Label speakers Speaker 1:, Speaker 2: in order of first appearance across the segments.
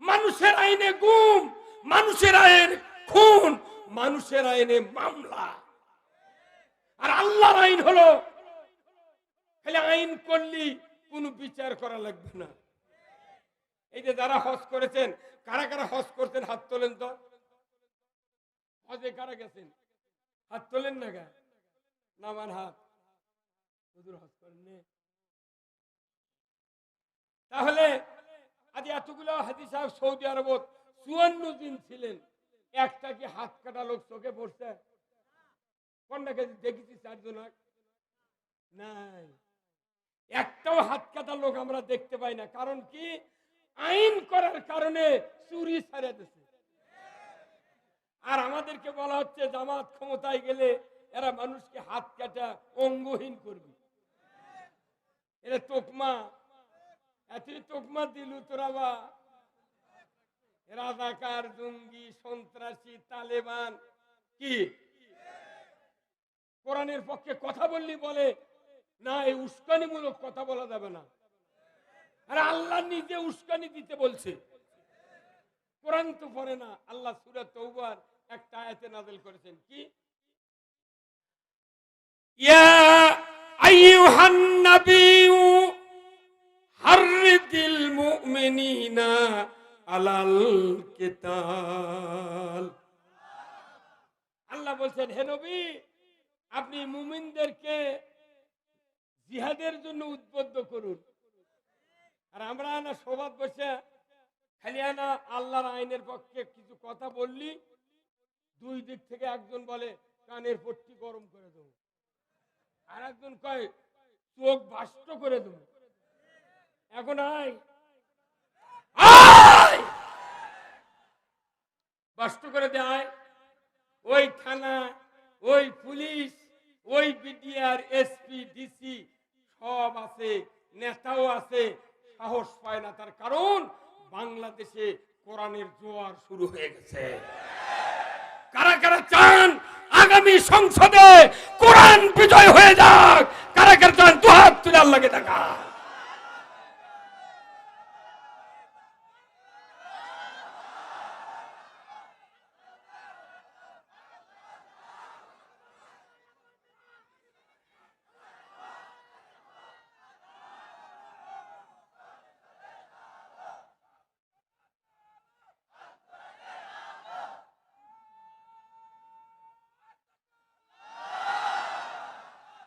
Speaker 1: মানুষের আইনে গুম, মানুষের আইনে খুন, মানুষের আইনে মামলা। আর আল্লাহর আইন হলো খালি আইন করলি কোনো বিচার করা লাগবে না। এই যে যারা হজ করেছেন, কারা কারা হজ করতেন হাত তোলেন তো। হজে কারা গেছেন হাত তোলেন না গা, নামান হাত। হুজুর হজ করেন। তাহলে আজ এতগুলো হাজী সাহেব সৌদি আরবত 54 দিন ছিলেন, একটা কি হাত কাটা লোক চোখে পড়ছে? কোনটাকে দেখেছি 4 জন নাই, একটাও হাত কাটা লোক আমরা দেখতে পাই না। কারণ কি? আইন করার কারণে চুরি ছাড়িয়ে দিচ্ছে। আর আমাদেরকে বলা হচ্ছে জামাত ক্ষমতায় গেলে এরা মানুষকে হাত কাটা অঙ্গহীন করবে। এরা তোকমা, এত তোকমা দিলু তোরা বা রাজাকার, জঙ্গি, সন্ত্রাসী, তালেবান। কি কোরআনের পক্ষে কথা বললি বলে না, এই উস্কানিমূলক কথা বলা যাবে না। আর আল্লাহ নিজে উস্কানি দিতে বলছে। কোরআন তো পড়ে না। আল্লাহ সূরা তওবার একটা আয়াতে নাযিল করেছেন কি, ইয়া আইয়ুহান নাবিয়্যু হাররিদিল মুমিনিনা আলাল কিতাল। আল্লাহ বলছেন, হে নবী, আপনি মুমিনদেরকে জিহাদের জন্য উদ্বুদ্ধ করুন। আর আমরা না সবাদ বসে খালি না আল্লাহর আইনের পক্ষে কিছু কথা বললি, দুই দিক থেকে একজন বলে কানের পট্টি গরম করে দেবো, আর একজন কয় চোখ বাষ্ট করে দেবো। এখন বাষ্ট করে দেয় ওই থানা, ওই পুলিশ, ওই বিডিআর, এসপি, ডিসি সব আছে, নেতাও আছে, সাহস পায় না। তার কারণ বাংলাদেশে কোরআনের জোয়ার শুরু হয়ে গেছে। কারা কারা চান আগামী সংসদে কোরআন বিজয় হয়ে যাক? কারা কারা চান দুহাত তুলে আল্লাহকে দেখা।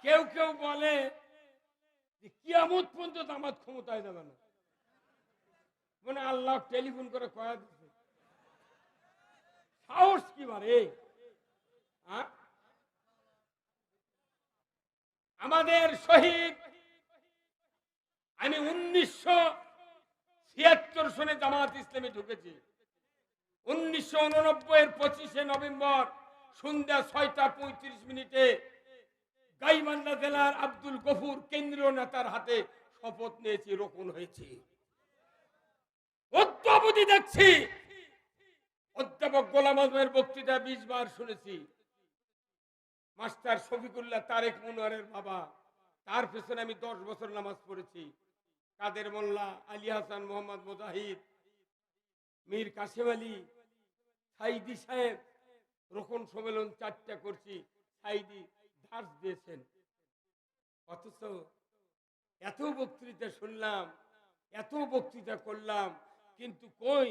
Speaker 1: কেউ কেউ বলে কিয়ামত পর্যন্ত জামাত ক্ষমতায় যাবে না, মানে আল্লাহ টেলিফোন করে কয়া দিচ্ছে। সাহস কি বারে? আমাদের শহীদ, আমি 1976 সনে জামাত ইসলামে ঢুকেছি। 1989 25 নভেম্বর সন্ধ্যা 6টা 35 গাইবান্ধা জেলার আব্দুল গফুর কেন্দ্রীয় নেতার হাতে শপথ নিয়েছি, রোপণ হয়েছি। অদ্যাবধি দেখছি অধ্যাপক গোলাম আজমের বক্তৃতা 20 বার শুনেছি। মাস্টার শফিকুল্লাহ তারেক মুনোয়ারের বাবা, তার পেছনে আমি 10 বছর নামাজ পড়েছি। কাদের মোল্লা, আলী হাসান, মোহাম্মদ মুজাহিদ, মীর কাসেম আলী, সাইদি সাহেব, রোকন সম্মেলন 4টা করছি। সাইদি দাস দিয়েছেন। অথচ এত বক্তৃতা শুনলাম, এত বক্তৃতা করলাম, কিন্তু কই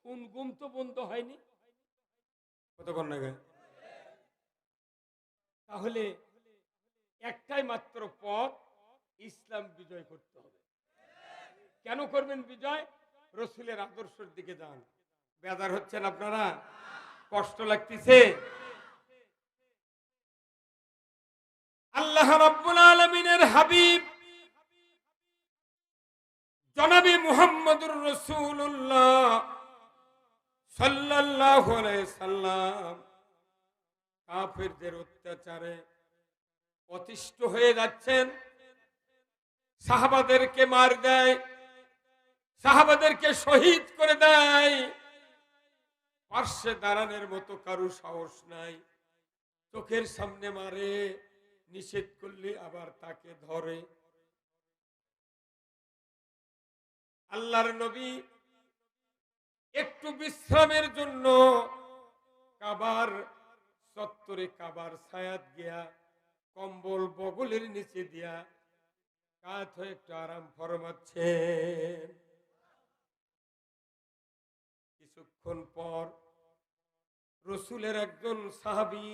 Speaker 1: কোন গুম তো বন্ধ হয়নি। কতক্ষণ লাগে? তাহলে একটাই মাত্র পথ, ইসলাম বিজয় করতে হবে। কেন করবেন বিজয়? রসুলের আদর্শের দিকে যান। বেজার হচ্ছেন আপনারা? কষ্ট লাগতেছে? আল্লাহ রাব্বুল আলামিনের হাবিব জনাবে মুহাম্মদুর রাসূলুল্লাহ সাল্লাল্লাহু আলাইহি সাল্লাম কাফেরদের অত্যাচারে অতিষ্ঠ হয়ে যাচ্ছেন। সাহাবাদেরকে মার দেয়, সাহাবাদেরকে শহীদ করে দেয়। পার্শ্বে দাঁড়ানোর মতো কারো সাহস নাই। চোখের সামনে মারে, নিষেধ করলে আবার তাকে ধরে। আল্লাহর নবী বিশ্রামের জন্য কাবার চত্বরে কাবার ছায়াত গিয়া কম্বল বগলের নিচে দিয়া কাত হয়ে একটু আরাম ফরমাচ্ছেন। কিছুক্ষণ পর রসুলের একজন সাহাবী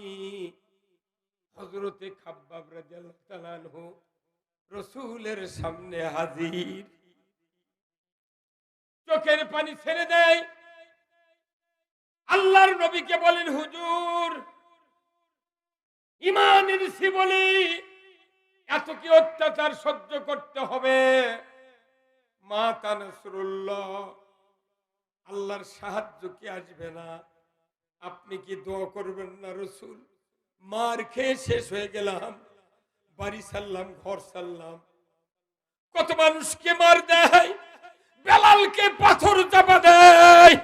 Speaker 1: হযরতে খাব্বাব রাদিয়াল্লাহু তাআলা আনহু রসুলের সামনে হাজির। চোখের পানি ছেড়ে দেয়, আল্লাহর নবীকে বলেন, হুজুর ঈমান এনেছি বলি এত কি অত্যাচার সহ্য করতে হবে? মাতা নাসরুল্লাহ, আল্লাহর সাহায্য কি আসবে না? আপনি কি দোয়া করবেন না? রসুল, মার খেয়ে শেষ হয়ে গেলাম, বাড়ি ছাড়লাম, ঘর ছাড়লাম, কত মানুষকে মার দেয়, বেলালকে পাথর চাপা দেয়,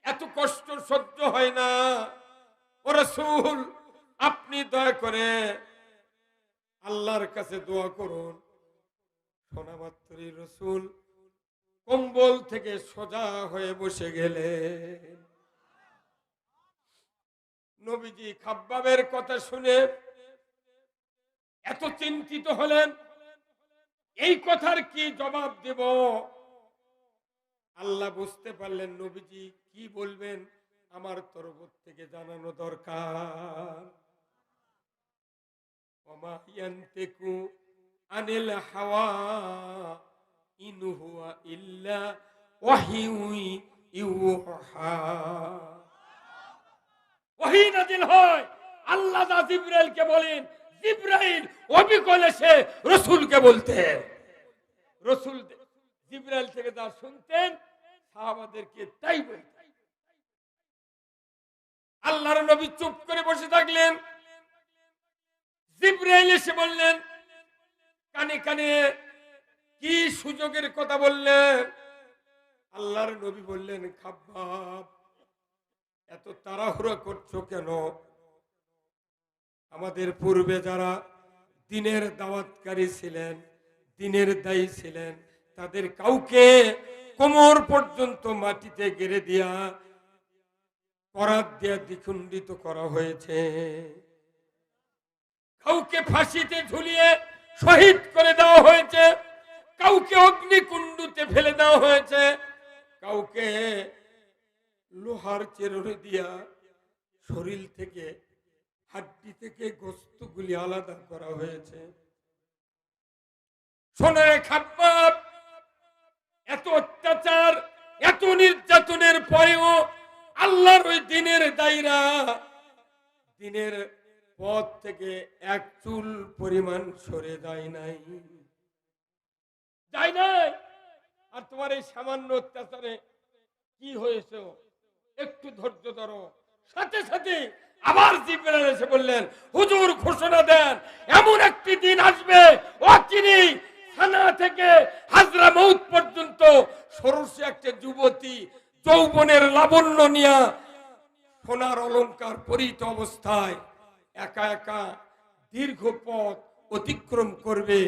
Speaker 1: এত কষ্ট সহ্য হয় না। ও রাসূল, আপনি দয়া করে আল্লাহর কাছে দোয়া করুন। শোনা মাত্রই রসুল কম্বল থেকে সোজা হয়ে বসে গেলেন। নবীজি খাব্বাবের কথা শুনে এত চিন্তিত হলেন, এই কথার কি জবাব দেব? আল্লাহ বুঝতে পারলেন নবীজি কি বলবেন, আমার তরফ থেকে জানানো দরকার। ওমা ইয়ান্তিকু আনিল হাওয়া ইন হুয়া ইল্লা ওয়াহিয়ু ইউহা। ওহী নাযিল হয়, আল্লাহ দা জিবরাইলকে বলেন, জিবরাইল অবিকল এসে রাসূলকে বলতেন। রাসূল জিবরাইল থেকে যা শুনতেন সাহাবাদেরকে তাই বলতেন। আল্লাহর নবী চুপ করে বসে থাকলেন। জিবরাইল এসে বললেন, কানে কানে কি সুযোগের কথা বললেন? আল্লাহর নবী বললেন, খাব্বাব এত তাড়াহুড়া করছো কেন? আমাদের পূর্বে যারা দ্বীনের দাওয়াতকারী ছিলেন, দ্বীনের দায়ী ছিলেন, তাদের কাউকে কোমর পর্যন্ত মাটিতে গেড়ে দিয়া করাত দিয়া দ্বিখণ্ডিত করা হয়েছে, কাউকে ফাঁসিতে ঝুলিয়ে শহীদ করে দেওয়া হয়েছে, কাউকে অগ্নিকুণ্ডুতে ফেলে দেওয়া হয়েছে, কাউকে লোহার চেরুনি দিয়া শরীর থেকে, হাড্ডি থেকে গোশতগুলি আলাদা করা হয়েছে। শোনে খাব্বাব, এত অত্যাচার, এত নির্যাতনের পরেও আল্লাহর ওই দ্বীনের দায়ীরা দ্বীনের পথ থেকে এক চুল পরিমাণ সরে যায় নাই, যায় নাই। আর তোমার এই সামান্য অত্যাচারে কি হয়েছে? একটু ধৈর্য ধরো। সাথে সাথে আবার জিবরাইল এসে বললেন, হুজুর ঘোষণা দেন, এমন একটি দিন আসবে অচিনি সানা থেকে হাজরামউত পর্যন্ত সরসী একটা যুবতী যৌবনের লাবণ্য নিয়া সোনার অলংকার পরিহিত অবস্থায় একা একা দীর্ঘ পথ অতিক্রম করবে।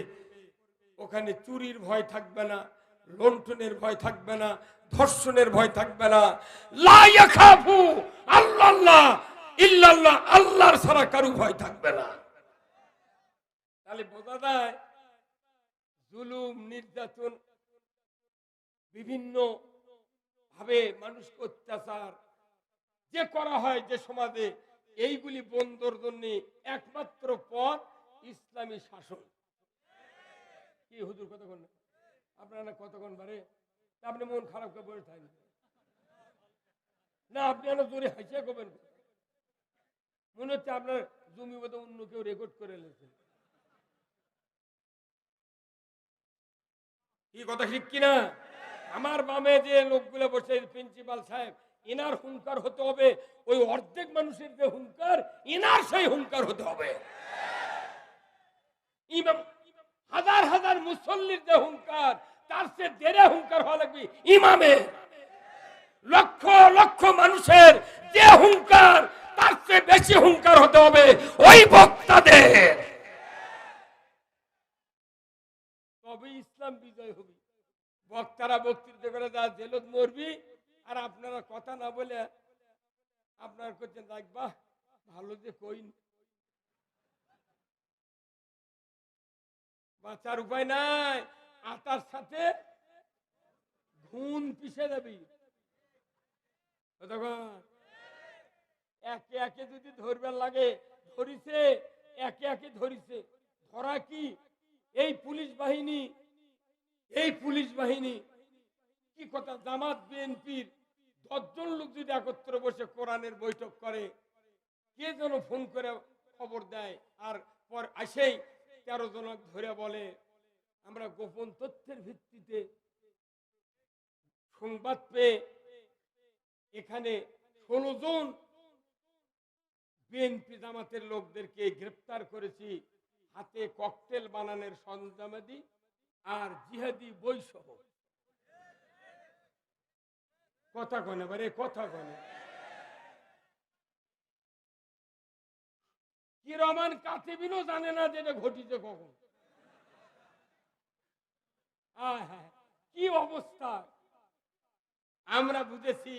Speaker 1: ওখানে চুরির ভয় থাকবে না, লণ্ঠনের ভয় থাকবে না, ধর্ষণের ভয় থাকবে না। লা ইয়াখাফু আল্লাহ ইল্লাল্লাহ, আল্লাহর ছাড়া কারো ভয় থাকবে না। তাহলে বোঝা যায় জুলুম, নির্যাতন, বিভিন্ন ভাবে মানুষকে অত্যাচার যে করা হয় যে সমাজে, এইগুলি বন্ধর জন্য একমাত্র পথ ইসলামী শাসন। কি হুজুর কতক্ষণ আপনারা কতক্ষণ বারে আপনি মন খারাপ করে বসে থাকেন না? আপনি আরো জোরে হাসিয়া করবেন, মনে হচ্ছে আপনার জমি বোধ অন্য কেউ রেকর্ড করে এনেছে। কি কথা ঠিক কিনা? আমার বামে যে লোকগুলো বসে, প্রিন্সিপাল সাহেব, এনার হুঙ্কার হতে হবে ওই অর্ধেক মানুষের যে হুঙ্কার, এনার সেই হুঙ্কার হতে হবে। ইমাম হাজার হাজার মুসল্লির যে হুঙ্কার, তার চেয়ে দেড়ে হুঙ্কার হওয়া লাগবে ইমামে। লক্ষ লক্ষ মানুষের যে হুঙ্কার, তার চেয়ে বেশি হুঙ্কার হতে হবে ওই বক্তাদের। তবে ইসলাম বিজয় হবে। বক্তারা বক্তৃতা করে যা জেলত মরবি, আর আপনারা কথা না বলে আপনার করছেন দেখবা ভালো যে কই বাঁচার উপায় নাই, আটার সাথে ঘুম পিষে যাবি। একে একে যদি ধরবার লাগে ধরিছে, একে একে ধরিছে। ধরা কি এই পুলিশ বাহিনী, এই পুলিশ বাহিনী কি কথা, জামাত বিএনপির 10 জন লোক যদি একত্র বসে কোরআনের বৈঠক করে, কে যেন ফোন করে খবর দেয়, আর পর আসেই 13 জন ধরে বলে আমরা গোপন তথ্যের ভিত্তিতে সংবাদ পেয়ে এখানে 16 জন বিএনপি জামাতের লোকদেরকে গ্রেফতার করেছি, হাতে ককটেল বানানোর সরঞ্জামাদি আর জিহাদি বই সহ। কথা কনে বারে কথা কনে কি রহমান কাতিবিনও জানে না যে এটা ঘটিছে কখন। কি অবস্থা আমরা বুঝেছি,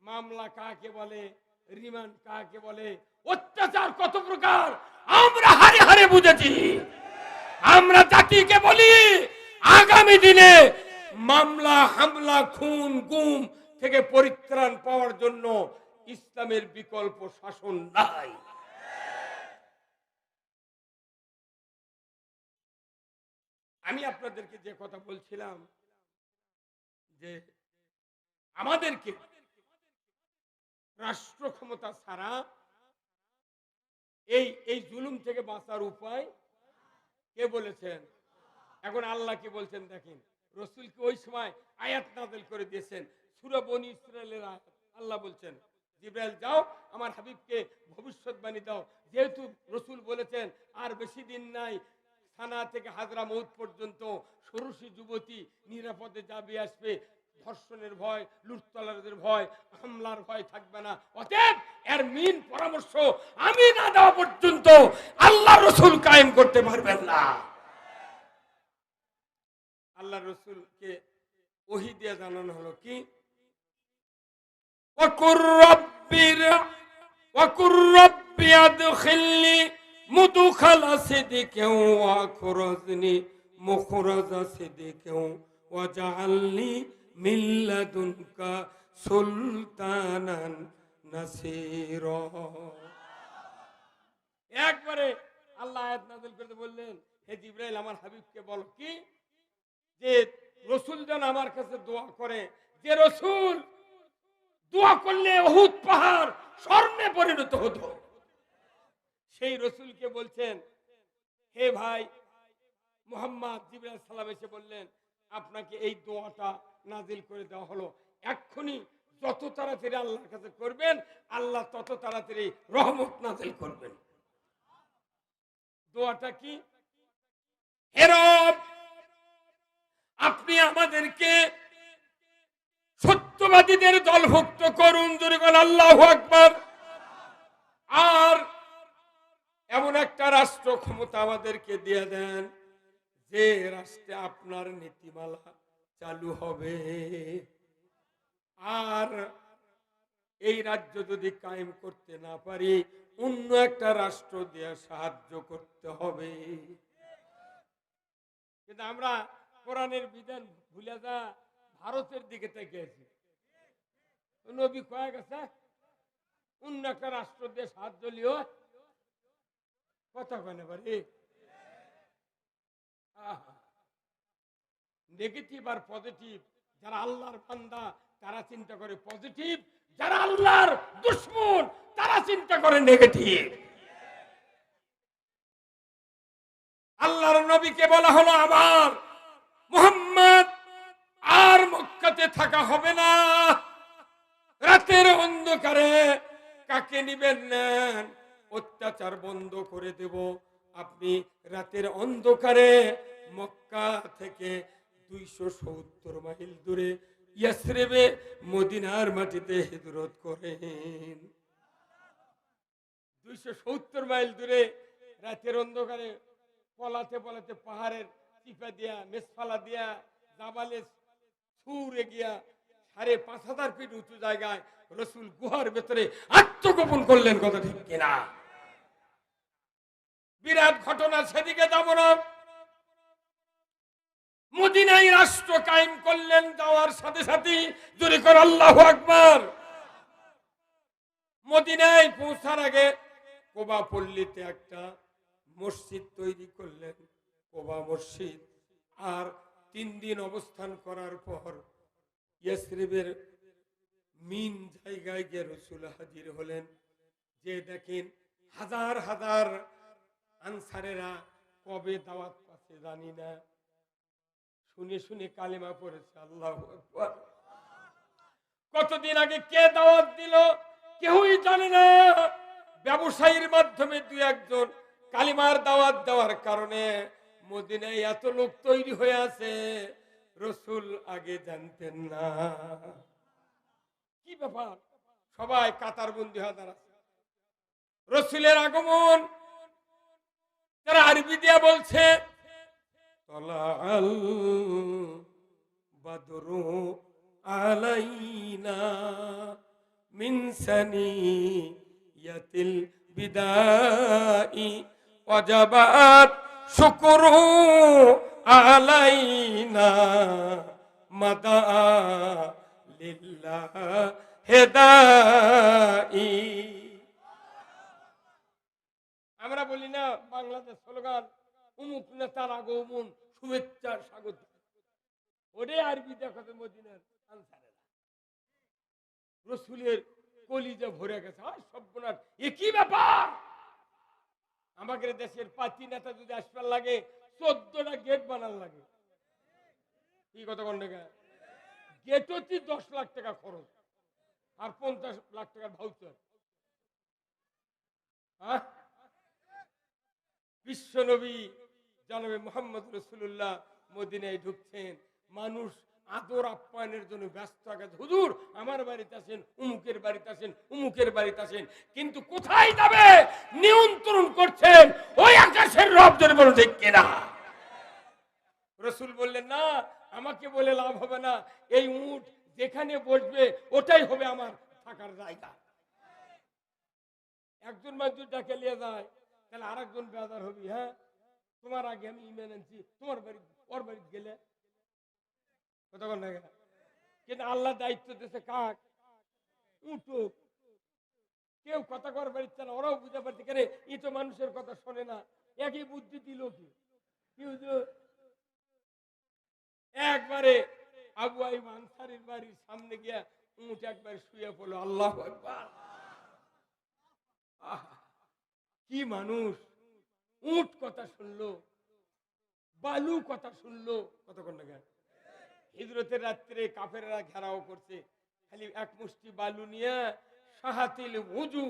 Speaker 1: মামলা কাকে বলে, রিমান্ড কাকে বলে, অত্যাচার কত প্রকার আমরা হারে হারে বুঝেছি। আমরা জাতিকে বলি আগামী দিনে মামলা হামলা খুন গুম থেকে পরিত্রাণ পাওয়ার জন্য ইসলামের বিকল্প শাসন নাই। আমি আপনাদেরকে যে কথা বলছিলাম যে আমাদেরকে রাষ্ট্র ক্ষমতা ছাড়া এই জুলুম থেকে বাঁচার উপায় কে বলেছেন? এখন আল্লাহ কি বলছেন দেখেন, রসুলকে ওই সময় আয়াত নাযিল করে দিয়েছেন, সূরা বনী ইসরাইলের আয়াত। আল্লাহ বলছেন জিবরাইল যাও আমার হাবিবকে ভবিষ্যৎবাণী দাও, যেহেতু রসুল বলেছেন আর বেশি দিন নাই, সানা থেকে হাজরামউত পর্যন্ত ষোড়শী যুবতী নিরাপদে যাবে আসবে, ধর্ষণের ভয়, লুটতরাজের ভয়, হামলার ভয় থাকবে না। অতএব এর মেইন পরামর্শ আমি না দেওয়া পর্যন্ত আল্লাহ রসুল কায়েম করতে পারবেন না। আল্লাহ রসুলকে ওহী দিয়ে জানানো হলো কি, ওয়াকুর রব্বি আদখিলনি মুদখালা সিদকিন ওয়া খুরজনি মুখরাজা সিদকিন ওয়াজআলনি মিন লাদুনকা সুলতানান নাসীরা। একবারে আল্লাহ আয়াত নাযিল করতে বললেন, হে জিবরাইল আমার হাবিবকে বলো কি যে রসুল যেন আমার কাছে দোয়া করে, যে রসুল দোয়া করলে উহুদ পাহাড় স্বর্ণে পরিণত হতো। সেই রসুলকে বলছেন, হে ভাই মুহাম্মদ, জিবরাইল সালাম এসে বললেন আপনাকে এই দোয়াটা নাজিল করে দেওয়া হলো, এক্ষুনি যত তাড়াতাড়ি আল্লাহর কাছে করবেন আল্লাহ তত তাড়াতাড়ি রহমত নাজিল করবেন। দোয়াটা কি? হে রব আপনি আমাদেরকে সত্যবাদীদের দলভুক্ত করুন, জোরে বলেন আল্লাহু আকবার। আর এমন একটা রাষ্ট্র ক্ষমতা আমাদেরকে দিয়ে দেন যে রাষ্ট্রে আপনার নীতিমালা চালু হবে। আর এই রাজ্য যদি কায়েম করতে না পারি অন্য একটা রাষ্ট্র দিয়ে সাহায্য করতে হবে। কিন্তু আমরা কোরআনের বিধান ভুলে যা ভারতের দিকে থেকে আছি। নবী কয়ে গেছে অন্য একটা রাষ্ট্র দিয়ে সাহায্য লিও। কথা কেন পারি নেগেটিভ আর পজিটিভ। যারা আল্লাহর বান্দা তারা চিন্তা করে পজিটিভ, যারা আল্লাহর দুশমন তারা চিন্তা করে নেগেটিভ। আল্লাহর নবীকে বলা হলো আমার মুহাম্মদ আর মক্কাতে থাকা হবে না, রাতের অন্ধকারে কাকে নিবেন নেন, অত্যাচার বন্ধ করে দেব। আপনি রাতের অন্ধকারে মক্কা থেকে 270 মাইল দূরে ইয়াসরিবে মদিনার মাটিতে হিজরত করেন। 270 মাইল দূরে রাতের অন্ধকারে পলাতে পলাতে পাহাড়ের চিপা দিয়া মেসফালা দিয়া জাবালে ছুরে গিয়া 5,500 ফিট উঁচু জায়গায় রসুল গুহার ভেতরে আত্মগোপন করলেন, কথা ঠিক কিনা? বিরাট ঘটনা, সেদিকে যাব না। মদিনায় রাষ্ট্র কায়েম করলেন, যাওয়ার সাথে সাথে জোরে কর আল্লাহু আকবার। মদিনায় পৌঁছার আগে কোবা পল্লীতে একটা মসজিদ তৈরি করলেন, কোবা মসজিদ। আর 3 দিন অবস্থান করার পর ইয়াসরিবের মিন জায়গায় গিয়ে রসুল হাজির হলেন। যে দেখেন হাজার হাজার আনসারেরা কবে দাওয়াত পাচ্ছে জানি না, শুনে শুনে কালেমা পড়েছে। আল্লাহু আকবার। কতদিন আগে কে দাওয়াত দিল কেউই জানে না। ব্যবসায়ীর মাধ্যমে 2-1 কালিমার দাওয়াত দেওয়ার কারণে মদিনায় এত লোক তৈরি হয়ে আছে, রসুল আগে জানতেন না। কি ব্যাপার? সবাই কাতারবন্দি হয়ে দাঁড়াচ্ছে। রসুলের আগমন তারা আরবি দিয়া বলছে, তলাআল বাদরু আলাইনা মিন সানিয়াতিল বিদাই ওয়াজাবাত শুকরু আলাইনা মাদা লিল্লাহ হেদাই। আমরা বলি না বাংলাদেশ স্লোগান, উমুক নেতার আগমন শুভেচ্ছার স্বাগত। ওরে আরবি দেখাতে মদিনার আনসারেরা রসুলের কলিজা ভরে গেছে। সর্বনাশ, এ কি ব্যাপার? আমাদের দেশের পাতি নেতা যদি আসবার লাগে 14টা গেট বানার লাগে। কি কথা কোন টাকা গেট হচ্ছে 10 লাখ টাকা খরচ আর 50 লাখ টাকার ভাউচার। বিশ্ব নবী জনাবে মুহাম্মদ রাসূলুল্লাহ মদিনায় ঢুকছেন, মানুষ আদর আপ্যায়নের জন্য ব্যস্ত আছে। হুজুর আমার বাড়িতে আসেন, উমুকের বাড়িতে আসেন, উমুকের বাড়িতে আসেন, কিন্তু কোথায় যাবে নিয়ন্ত্রণ করছেন ওই আকাশের রব। জোরে বলুন ঠিক কিনা? রসুল বললেন, না আমাকে বলে লাভ হবে না, এই উট যেখানে বসবে ওটাই হবে আমার থাকার জায়গা। একজন মানুষ ডাকে নিয়ে যায়, তাহলে আরেকজন বেজার হবি। হ্যাঁ, তোমার আগে আমি ইমান আনছি, তোমার বাড়ি ওর বাড়িতে গেলে কথা বল না। কিন্তু আল্লাহ দায়িত্ব দিয়েছে কাক? উঠো। কেউ কথা কর বাড়িতে না, ওরাও বুঝতে পারছে কেন ই তো মানুষের কথা শোনে না। একই বুদ্ধি দিল কি? একবারে আবু আইয়ুব আনসারীর বাড়ির সামনে গিয়া উঠ একবার শুয়ে পড়লো। আল্লাহু আকবার। কি মানুষ! উট কথা শুনলো, বালু কথা শুনলো। কতক্ষণ না হিজরতের রাত্রে কাফেররা ঘেরাও করছে, খালি এক মুষ্টি বালু নিয়ে সাহাতিল ওযু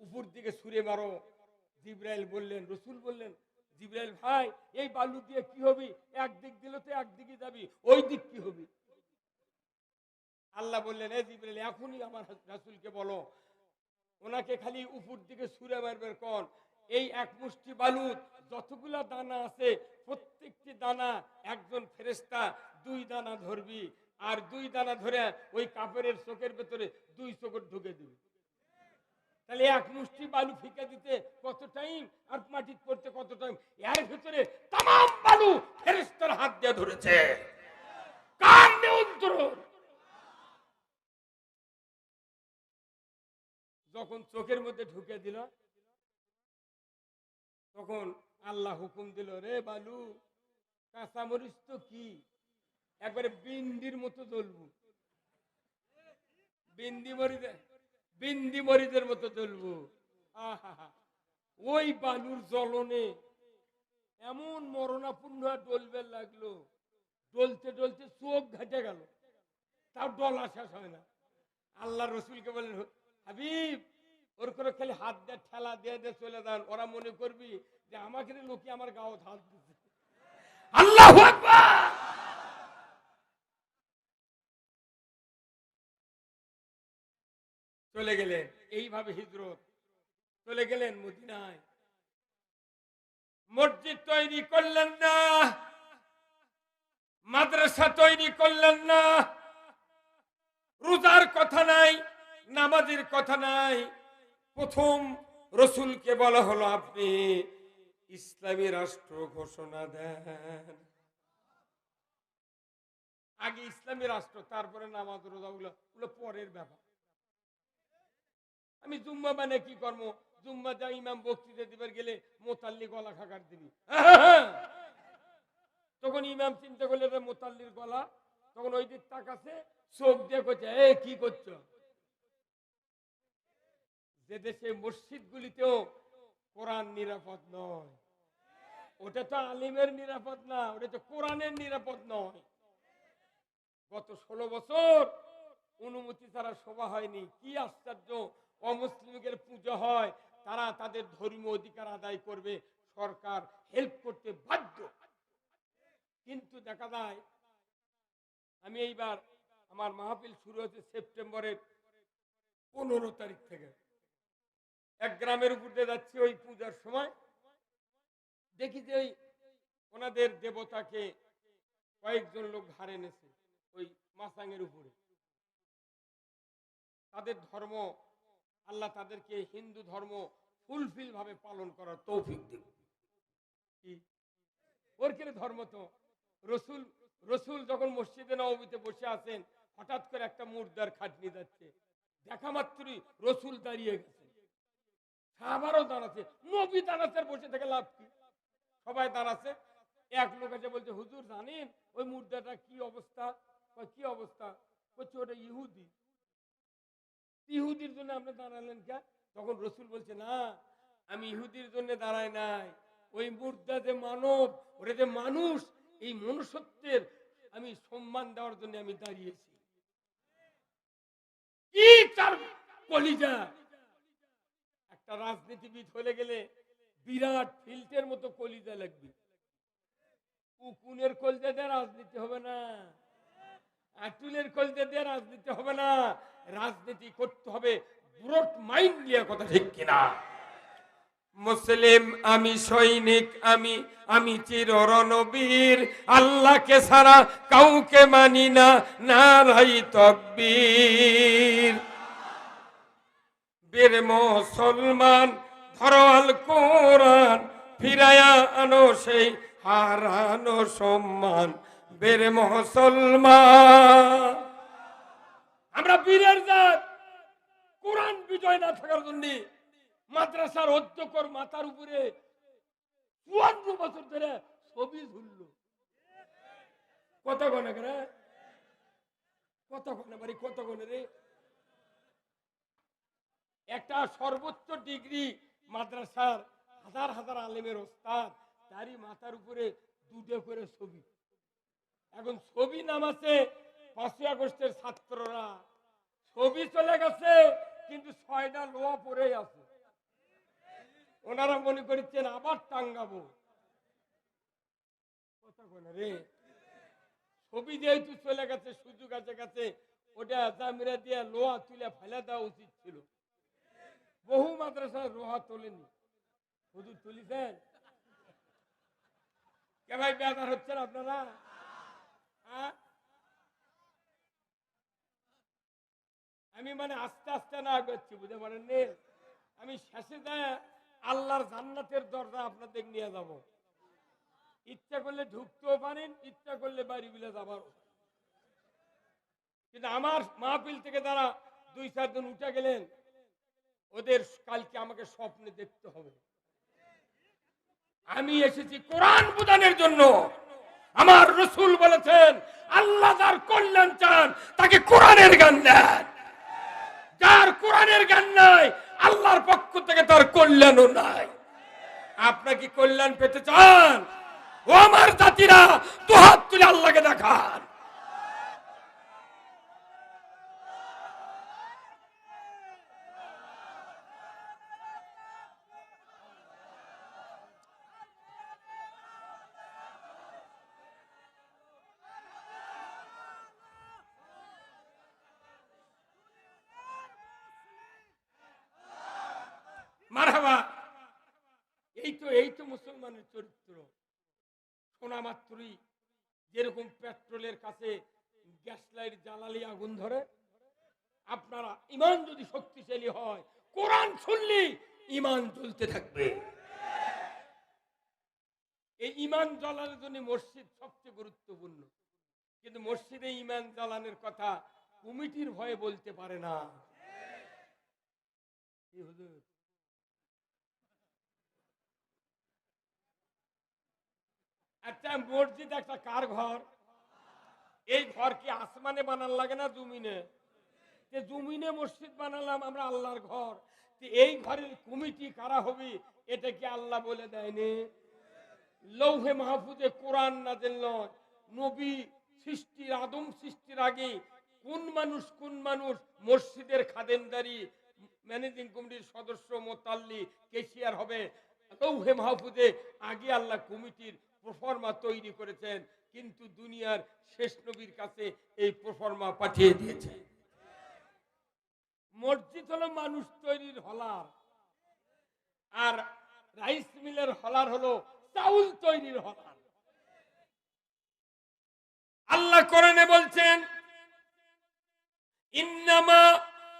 Speaker 1: উপর দিকে ছুঁড়ে মারো। জিবরাইল বললেন, রসুল বললেন, জিবরাইল ভাই এই বালু দিয়ে কি হবে? একদিক দিলে তো একদিকে যাবি, ওই দিক কি হবে? আল্লাহ বললেন, এই জিবরাইল এখনই আমার রাসূলকে বলো, ওনাকে খালি উপর দিকে ছুঁড়ে মারবে। কোন এই এক মুষ্টি বালু যতগুলা দানা আছে প্রত্যেকটি দানা একজন ফেরেশতা 2 দানা ধরবি, আর 2 দানা ধরে ওই কাফেরের চোখের ভেতরে 2 চোখ ঢুকে দিবি। তাহলে এক মুষ্টি বালু ফিকে দিতে কত টাইম, আর মাটি পড়তে কত টাইম? এর ভিতরে तमाम বালু ফেরেশতার হাত দিয়ে ধরেছে। কার নিয়ন্ত্রণ? যখন চোখের মধ্যে ঢুকে দিল, তখন আল্লাহ হুকুম দিল, রে বালু কাঁচামরিচ তো কি একবারে বিন্দির মতো জ্বলবো, বিন্দি মরিচের মতো জ্বলবো। আহা, ওই বালুর জ্বলনে এমন মরণাপূর্ণ ডলবে লাগলো, ডলতে ডলতে চোখ ঘেটে গেল, তাও ডলা শেষ হয় না। আল্লাহ রসুলকে বলেন, হাবিব ওর করে খালি হাত দিয়ে ঠেলা দিয়ে দিয়ে চলে যান, ওরা মনে করবি যে আমাকে লোকে আমার গাও হাত দিচ্ছে। আল্লাহু আকবার। চলে গেলেন এইভাবে হিজরত, চলে গেলেন মদিনায়। মসজিদ তৈরি করলেন না, মাদ্রাসা তৈরি করলেন না, কথা নাই, নামাজের কথা নাই। প্রথম রসুলকে বলা হলো আপনি ইসলামী রাষ্ট্র ঘোষণা দেন। আগে ইসলামী রাষ্ট্র, তারপরে নামাজ রোজা, ওগুলো পরের ব্যাপার। আমি জুম্মা মানে কি করবো? জুম্মা যা ইমাম বক্তৃতা দিবার গেলে মোতাল্লি গলা খাকার দিবি, তখন ইমাম চিন্তা করলে মোতাল্লির গলা, তখন ওই দিক তাকাছে, চোখ দিয়ে করছে এ কি করছো। যে দেশে মসজিদ গুলিতেও কোরআন নিরাপদ নয়, ওটা তো আলিমের নিরাপদ না, ওটা তো কোরআনের নিরাপদ নয়। গত 16 বছর অনুমতি ছাড়া শোভা হয়নি। কি আশ্চর্য, অমুসলিমদের পুজো হয়, তারা তাদের ধর্মীয় অধিকার আদায় করবে, সরকার হেল্প করতে বাধ্য। কিন্তু দেখা যায়, আমি এইবার আমার মাহফিল শুরু হচ্ছে সেপ্টেম্বরের 15 তারিখ থেকে, এক গ্রামের উপর দিয়ে যাচ্ছি, ওই পূজার সময় দেখি যে ওই ওনাদের দেবতাকে কয়েকজন লোক ঘাড়ে এনেছে ওই মাসাঙের উপরে। তাদের ধর্ম, আল্লাহ তাদেরকে হিন্দু ধর্ম ফুলফিল ভাবে পালন করার তৌফিক দিন। কি ওর কেন ধর্ম তো রসুল, রসুল যখন মসজিদে নববীতে বসে আছেন, হঠাৎ করে একটা মুর্দার খাটনি যাচ্ছে, দেখা মাত্রই রসুল দাঁড়িয়ে গেছে, সাহাবারও দাঁড়াচ্ছে, নবী দাঁড়াচ্ছে, বসে থেকে লাভ কি? সবাই দাঁড়াচ্ছে। এক লোক আছে বলছে হুজুর জানেন ওই মুর্দাটা কি অবস্থা? কি অবস্থা? বলছে ওটা ইহুদি। ইহুদির জন্য আপনি দাঁড়ালেন কে? তখন রসুল বলছে না, আমি ইহুদির জন্য দাঁড়াই নাই, ওই মুর্দা যে মানব, ওরা যে মানুষ, এই মনুষ্যত্বের আমি সম্মান দেওয়ার জন্য আমি দাঁড়িয়েছি। কি তার কলিজা! একটা রাজনীতিবিদ হলে গেলে বিরাট ফিল্টের মতো কলিজা লাগবে। উকুনের কলিজা দিয়ে রাজনীতি হবে না, আটুলের কলিজা দিয়ে রাজনীতি হবে না। রাজনীতি করতে হবে ব্রড মাইন্ড নিয়ে, কথা ঠিক কিনা? মুসলিম আমি, সৈনিক আমি, আমি চির রণবীর, আল্লাহকে ছাড়া কাউকে মানি না, নারাই তাকবীর। বীর মুসলমান ধরো আল কোরআন, ফিরায়া আনো সেই হারানো সম্মান। বীর মুসলমান, আমরা বীরের জাত। কোরআন বিজয় না থাকার জন্য মাদ্রাসার অধ্যক্ষর মাথার উপরে 54 বছর ধরে ছবি ঝুললো। কত গনে রে, কত গনে বাড়ি, কত গনে রে। একটা সর্বোচ্চ ডিগ্রি মাদ্রাসার হাজার হাজার আলেমের ওস্তাদ, তারই মাথার উপরে 2টা করে ছবি। এখন ছবি নামাছে 5ই আগস্টের ছাত্ররা, ছবি চলে গেছে কিন্তু 6টা লোহা পড়েই আছে। ওনারা মনে করছেন আবার টাঙ্গাবো। কথা বলে রে, ছবি যেহেতু চলে গেছে, সুযোগ আছে গেছে, ওটা জামিরা দিয়ে লোহা তুলে ফেলে দেওয়া উচিত ছিল। বহু মাদ্রাসায় লোহা তোলেনি, হুজুর তুলিছেন কে ভাই? বেদার হচ্ছেন আপনারা? আমি মানে আস্তে আস্তে না করছি, বুঝতে পারেন? আমি শেষে যায় আল্লাহর জান্নাতের দরজা আপনাদের নিয়ে যাব। ইচ্ছা করলে ঢুকতেও পারেন, ইচ্ছা করলে বাড়ি বিলে যাবার। কিন্তু আমার মাহফিল থেকে যারা 2-4 জন উঠে গেলেন, ওদের কালকে আমাকে স্বপ্নে দেখতে হবে। আমি এসেছি কোরআন প্রদানের জন্য। আমার রসুল বলেছেন আল্লাহ যার কল্যাণ চান তাকে কোরআনের জ্ঞান দেন, যার কোরআনের জ্ঞান নাই আল্লাহর পক্ষ থেকে তার কল্যাণও নাই। আপনি কি কল্যাণ পেতে চান? ও আমার জাতিরা, দুহাত তুলে আল্লাহকে দেখান। মারহাবা। এই তো মুসলমানের চরিত্র। শোনা মাত্রই যেরকম পেট্রোলের কাছে গ্যাস লাইট জ্বালালি আগুন ধরে, আপনারা ঈমান যদি শক্তিশালী হয়, কোরআন শুনলে ঈমান জ্বলতে থাকবে। এই ঈমান জ্বালানোর জন্য মসজিদ সবচেয়ে গুরুত্বপূর্ণ। কিন্তু মসজিদে ঈমান জ্বালানোর কথা কমিটির ভয়ে বলতে পারে না। কি হুজুর, আচ্ছা মসজিদ একটা কার ঘর? এই ঘর কি আসমানে বানান লাগে না জমিনে? জমিনে মসজিদ বানালাম আমরা আল্লাহর ঘর, এই ঘরের কমিটি কারা হবে এটা কি আল্লাহ বলে দেয়নি? লৌহে মাহফুজে কোরআন নাযিল নয়, নবী সৃষ্টির আদম সৃষ্টির আগে কোন মানুষ মসজিদের খাদেমদারি, ম্যানেজিং কমিটির সদস্য, মোতাল্লি, কেশিয়ার হবে, লৌহে মাহফুজে আগে আল্লাহ কমিটির প্রফর্মা তৈরি করেছেন। কিন্তু দুনিয়ার শেষ নবীর কাছে এই প্রফর্মা পাঠিয়ে দিয়েছে। মসজিদ হলো মানুষ তৈরির হলার, আর রাইস মিলের হলার হলো চাউল তৈরির হলার। আল্লাহ কোরআনে বলছেন, ইন্নামা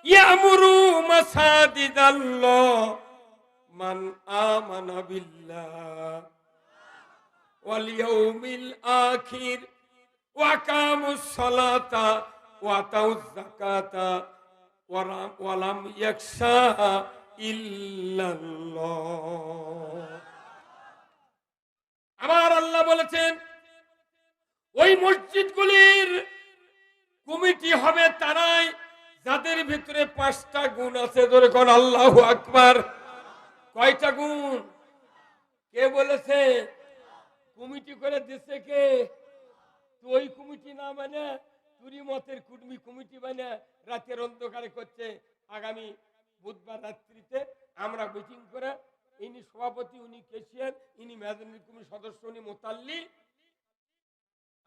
Speaker 1: ইয়ামুরু মাসাজিদাল্লাহ মান আমানা বিল্লাহ ওয়াল ইয়াউমিল আখির ওয়া কামুস সালাতা ওয়া আতাউজ যাকাতা ওয়া লাম ইয়াখশা ইল্লাল্লাহ। আমার আল্লাহ বলেছেন ওই মসজিদগুলির কমিটি হবে তারাই যাদের ভিতরে 5টা গুণ আছে। ধরে কোন আল্লাহু আকবার। কয়টা গুণ? কে বলেছে? কমিটি করে দিচ্ছে কে? তুই কমিটি না মানে তুরি মতের কুর্মী কমিটি মানে রাতের অন্ধকারে করছে। আগামী বুধবার রাত্রিতে আমরা মিটিং করে, ইনি সভাপতি, উনি কেশিয়ার, ইনি ম্যানেজিং কমিটির সদস্য, উনি মোতাল্লি,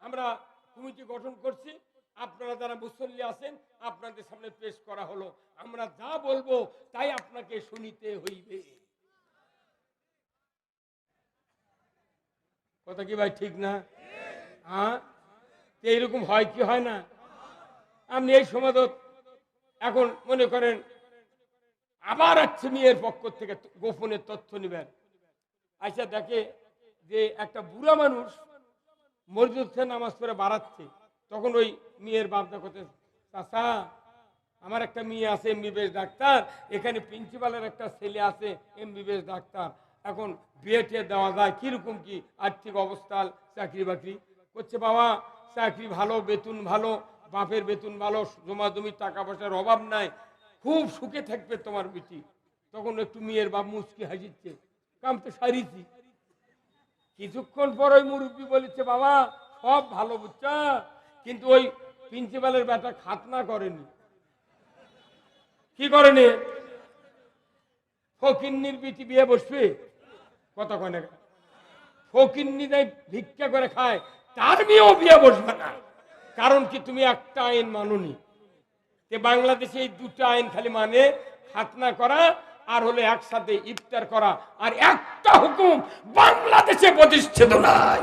Speaker 1: আমরা কমিটি গঠন করছি। আপনারা যারা মুসল্লি আছেন আপনাদের সামনে পেশ করা হলো। আমরা যা বলবো তাই আপনাকে শুনিতে হইবে। কথা কি ভাই ঠিক না? হ্যাঁ, এইরকম হয় কি হয় না? আপনি এই সময় এখন মনে করেন আবার আসছে মেয়ের পক্ষ থেকে গোপনের তথ্য নেবেন, আচ্ছা দেখে যে একটা বুড়া মানুষ মসজিদে নামাজ পড়ে বাড়াচ্ছে, তখন ওই মেয়ের বাপদা করতে, চাচা আমার একটা মেয়ে আছে এমবিবিএস ডাক্তার, এখানে প্রিন্সিপালের একটা ছেলে আছে এমবিবিএস ডাক্তার, এখন বিয়ে দেওয়া যায় কিরকম কি আর্থিক অবস্থা, চাকরি বাকরি করছে? বাবা চাকরি ভালো, বেতন ভালো, বাপের বেতন ভালো, জমা জমির টাকা পয়সার অভাব নাই, খুব সুখে থাকবে তোমার বেটি। তখন একটু মেয়ের বাপ মুচকি হাসিচ্ছে, কাম তো সারিছি। কিছুক্ষণ পর ওই মুরব্বী বলেছে, বাবা সব ভালো বুঝছা, কিন্তু ওই প্রিন্সিপালের বেটা খাতনা করেনি। কি করেনি? ফকিন্নির বিটি বিয়ে বসবে? কথা কয় না? ফকিন্নি যাই ভিক্ষা করে খায়, তার মেয়েও বিয়ে বসবে না। কারণ কি? তুমি একটা আইন মানুনি। বাংলাদেশে এই 2টা আইন খালি মানে, খাতনা করা আর হলো একসাথে ইফতার করা, আর একটা হুকুম বাংলাদেশে প্রতিষ্ঠিত নাই।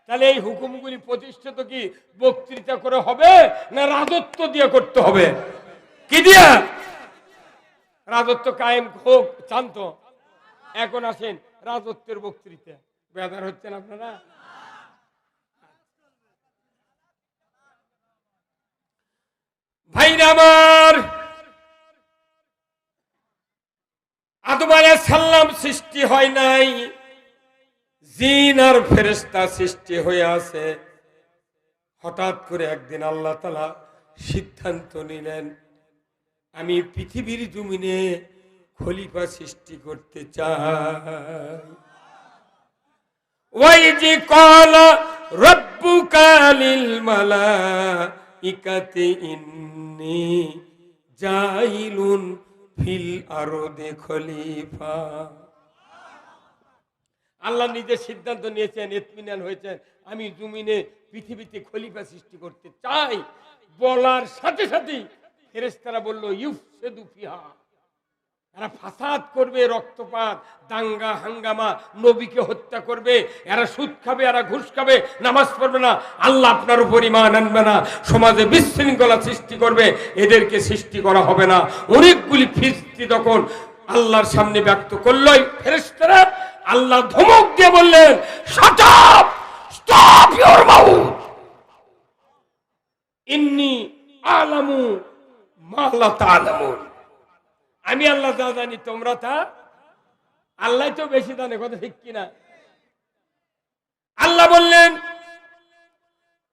Speaker 1: তাহলে এই হুকুমগুলি প্রতিষ্ঠিত কি বক্তৃতা করে হবে না রাজত্ব দিয়ে করতে হবে? কি দিয়া? রাজত্ব কায়েম হোক চান তো? এখন আসেন রাজত্বের বক্তৃতা। বেদার হচ্ছেন আপনারা? ভাইরা আমার, আদম আলাইহিস সালাম সৃষ্টি হয় নাই, জিন আর ফেরেশতা সৃষ্টি হয়ে আছে। হঠাৎ করে একদিন আল্লাহ তাআলা সিদ্ধান্ত নিলেন, আমি পৃথিবীর জমিনে খলিফা সৃষ্টি করতে চাই। ওয়াইজি ক্বালা রাব্বুকা লিল মালাইকাতি ইন্নী জাইলুন ফিল আরদি খলিফা। আল্লাহ নিজে সিদ্ধান্ত নিয়েছেন, ইতমিনান হয়েছেন, আমি জমিনে পৃথিবীতে খলিফা সৃষ্টি করতে চাই। বলার সাথে সাথেই ফেরেশতারা বলল ইউফসিদু ফিহা, এরা ফাসাদ করবে, রক্তপাত, দাঙ্গা হাঙ্গামা, নবীকে হত্যা করবে, এরা সুদ খাবে, এরা ঘুষ খাবে, নামাজ পড়বে না, আল্লাহ আপনার উপর ঈমান আনবে না, সমাজে বিশৃঙ্খলা সৃষ্টি করবে, এদেরকে সৃষ্টি করা হবে না। অনেকগুলি ফিরিস্তি তখন আল্লাহর সামনে ব্যক্ত করলই ফেরেশতারা আল্লাহ ধমক দিয়ে বললেন, shut up, stop your mouth, ইন্নী আলামু মা লা তা'লামুন। আমি আল্লাহ যা জানি তোমরা তা, আল্লাহ তো বেশি জানে, কথা ঠিক কিনা? আল্লাহ বললেন,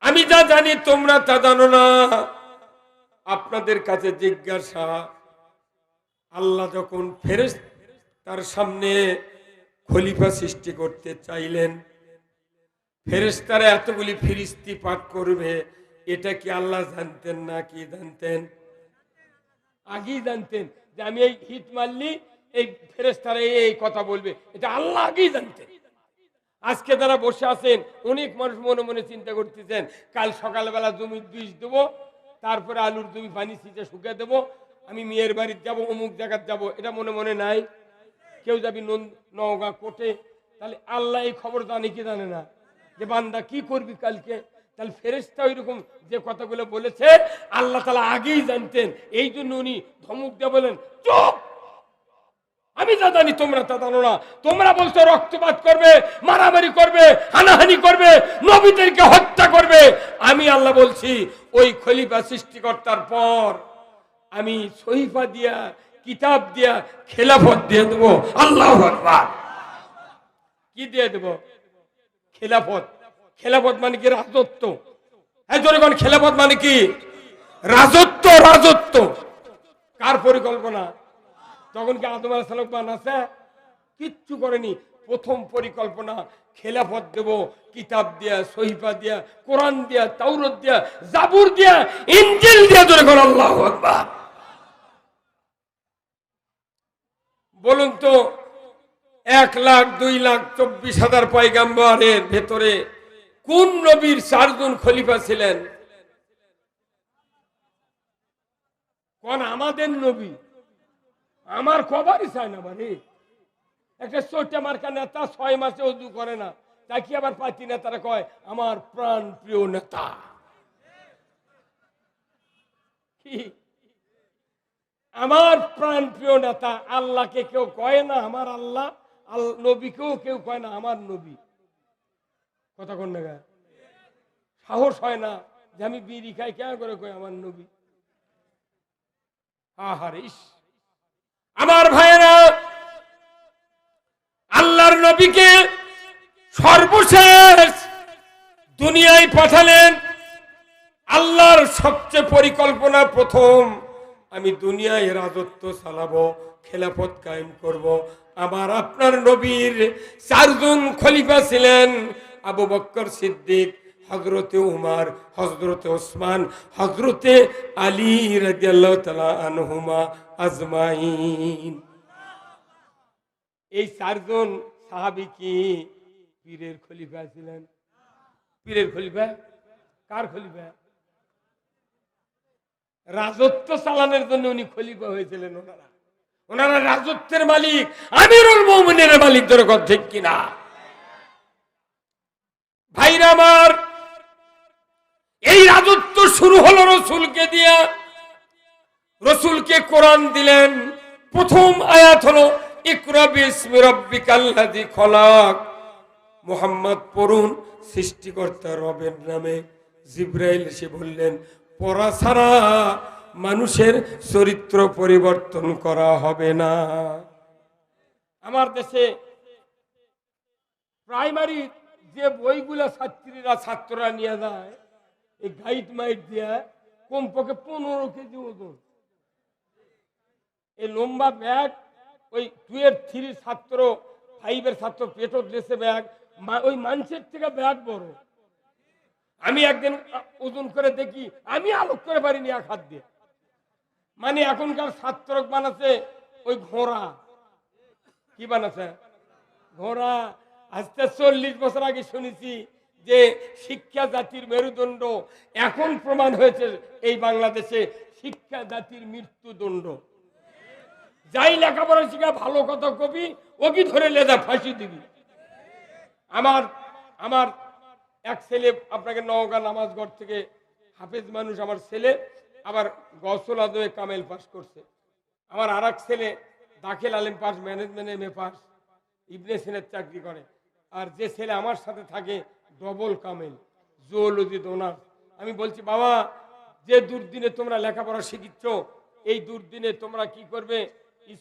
Speaker 1: আমি যা জানি তোমরা তা জানো না, আপনাদের কাছে জিজ্ঞাসা। আল্লাহ যখন ফেরেশতার সামনে খলিফা সৃষ্টি করতে চাইলেন, ফেরেশতারা এতগুলি ফিরিস্তি পাঠ করবে, এটা কি আল্লাহ জানতেন না? কি জানতেন? আগেই জানতেন যে আমি এই হিট মারলি এই ফেরেশতারা এই কথা বলবে, এটা আল্লাহ আগেই জানতেন। আজকে যারা বসে আছেন, অনেক মানুষ মনে মনে চিন্তা করতেছেন, কাল সকালবেলা জমির বীজ দেবো, তারপরে আলুর জমি পানি ছিঁচে শুকিয়ে দেবো, আমি মেয়ের বাড়িতে যাবো, অমুক জায়গায় যাবো, এটা মনে মনে নাই। কেউ যাবি নওগাঁ কোটে, তাহলে আল্লাহ এই খবর জানে কি জানে না যে বান্দা কি করবি কালকে? তাহলে ফেরেশতা ওইরকম যে কথাগুলো বলেছে আল্লাহ তাআলা আগেই জানতেন, এই জন্য উনি ধমক দিয়ে বলেন, চুপ, আমি যা জানি তোমরা তা জানো না। তোমরা বলছো রক্তপাত করবে, মারামারি করবে, হানাহানি করবে, নবীদেরকে হত্যা করবে। আমি আল্লাহ বলছি, ওই খলিফা সৃষ্টিকর্তার পর আমি সহিফা দিয়া, কিতাব দিয়া, খেলাফত দিয়ে দেবো। আল্লাহু আকবার। কি দিয়ে দেব? খেলাফত। খেলাফত মানে কি? রাজত্ব। জনগণ, খেলাফত মানে কি? রাজত্ব। রাজত্ব কার পরিকল্পনা? তখন কি আদম আলাইহিস সালাম বানাছে? কিচ্ছু করেনি। প্রথম পরিকল্পনা খেলাফত দেব, কিতাব দিয়া, সহিফা দিয়া, কোরআন দিয়া, তাওরাত দিয়া, জাবুর দিয়া, ইনজিল দিয়া। জনগণ আল্লাহু আকবার। বলুন তো, 1,02,24,000 পয়গাম্বরের ভেতরে কোন নবীর 4 জন খলিফা ছিলেন? কোন আমাদের নবী? আমার কবারই চায় না বাড়ি। একটা চোটে মার্কা নেতা 6 মাসে ওযু করে না, তাকে আবার পার্টি নেতারা কয় আমার প্রাণ প্রিয় নেতা। কি আমার প্রাণ প্রিয় নেতা? আল্লাহকে কেউ কয় না আমার আল্লাহ, নবীকেও কেউ কয় না আমার নবী। কথা কোন না? সাহস হয় না যে আমি বিড়ি খাই, কেন করে কয় আমার নবী? আহারে, আমার ভাইয়েরা, আল্লাহর নবীকে সর্বশেষ দুনিয়ায় পাঠালেন। আল্লাহর সবচেয়ে পরিকল্পনা প্রথম, আমি দুনিয়ায় রাজত্ব চালাবো, খেলাফত কায়েম করব। আমার আপনার নবীর 4 জন খলিফা ছিলেন, আবু বকর সিদ্দিক, হযরতে উমর, হযরতে ওসমান, হযরতে আলী রাদিয়াল্লাহু তাআলা আনহুমা আজমাইন। এই 4 জন সাহাবী কি পীরের খলিফা ছিলেন? পীরের খলিফা? কার খলিফা? রাজত্ব চালানোর জন্য উনি খলিফা হয়েছিলেন। ওনারা রাজত্বের মালিক, আমিরুল মুমিনের মালিক। দরকার ঠিক কিনা ভাইরা আমার? এই রাজত্ব শুরু হলো রসুলকে দিয়া। রসুলকে কোরআন দিলেন। প্রথম আয়াত হলো ইকরা বিসমি রাব্বিকাল্লাযী খলাক। মুহাম্মদ পড়ুন সৃষ্টিকর্তা রবের নামে। জিবরাইল এসে বললেন, পড়া ছাড়া মানুষের চরিত্র পরিবর্তন করা হবে না। আমার দেশে প্রাইমারি যে বইগুলা ছাত্ররা নিয়ে যায়, এই গাইড মাইট দিয়া কমপক্ষে 15 কেজি ওজন। এই লম্বা ব্যাগ, ওই 2 এর 3 ছাত্র, 5 এর ছাত্র পেটর ড্রেসে ব্যাগ, ওই মানুষের থেকে ব্যাগ বড়। আমি একদিন ওজন করে দেখি, আমি আলোক করে পারিনি 1 হাত দিয়ে। মানে এখনকার ছাত্র বানাচ্ছে ওই ঘোড়া। কি বানাচ্ছে? ঘোড়া। আজকে 40 বছর আগে শুনেছি যে শিক্ষা জাতির মেরুদণ্ড। এখন প্রমাণ হয়েছে এই বাংলাদেশে শিক্ষা জাতির মৃত্যুদণ্ড। যাই লেখাপড়া শিখা ভালো কথা কবি ওকে ধরে লেজা ফাঁসি দিবি। আমার আমার এক ছেলে আপনাকে নওগাঁ নামাজগড় থেকে হাফেজ মানুষ, আমার ছেলে আবার গসল আদমে কামেল পাস করছে। আমার আর এক ছেলে দাখিল আলিম pass, management M A pass, ইবনে সিনার চাকরি করে। আর যে ছেলে আমার সাথে থাকে ডবল কামেল, জুওলজি অনার্স। আমি বলছি বাবা, যে দুর্দিনে তোমরা লেখাপড়া শিখিচ্ছ, এই দুর্দিনে তোমরা কি করবে?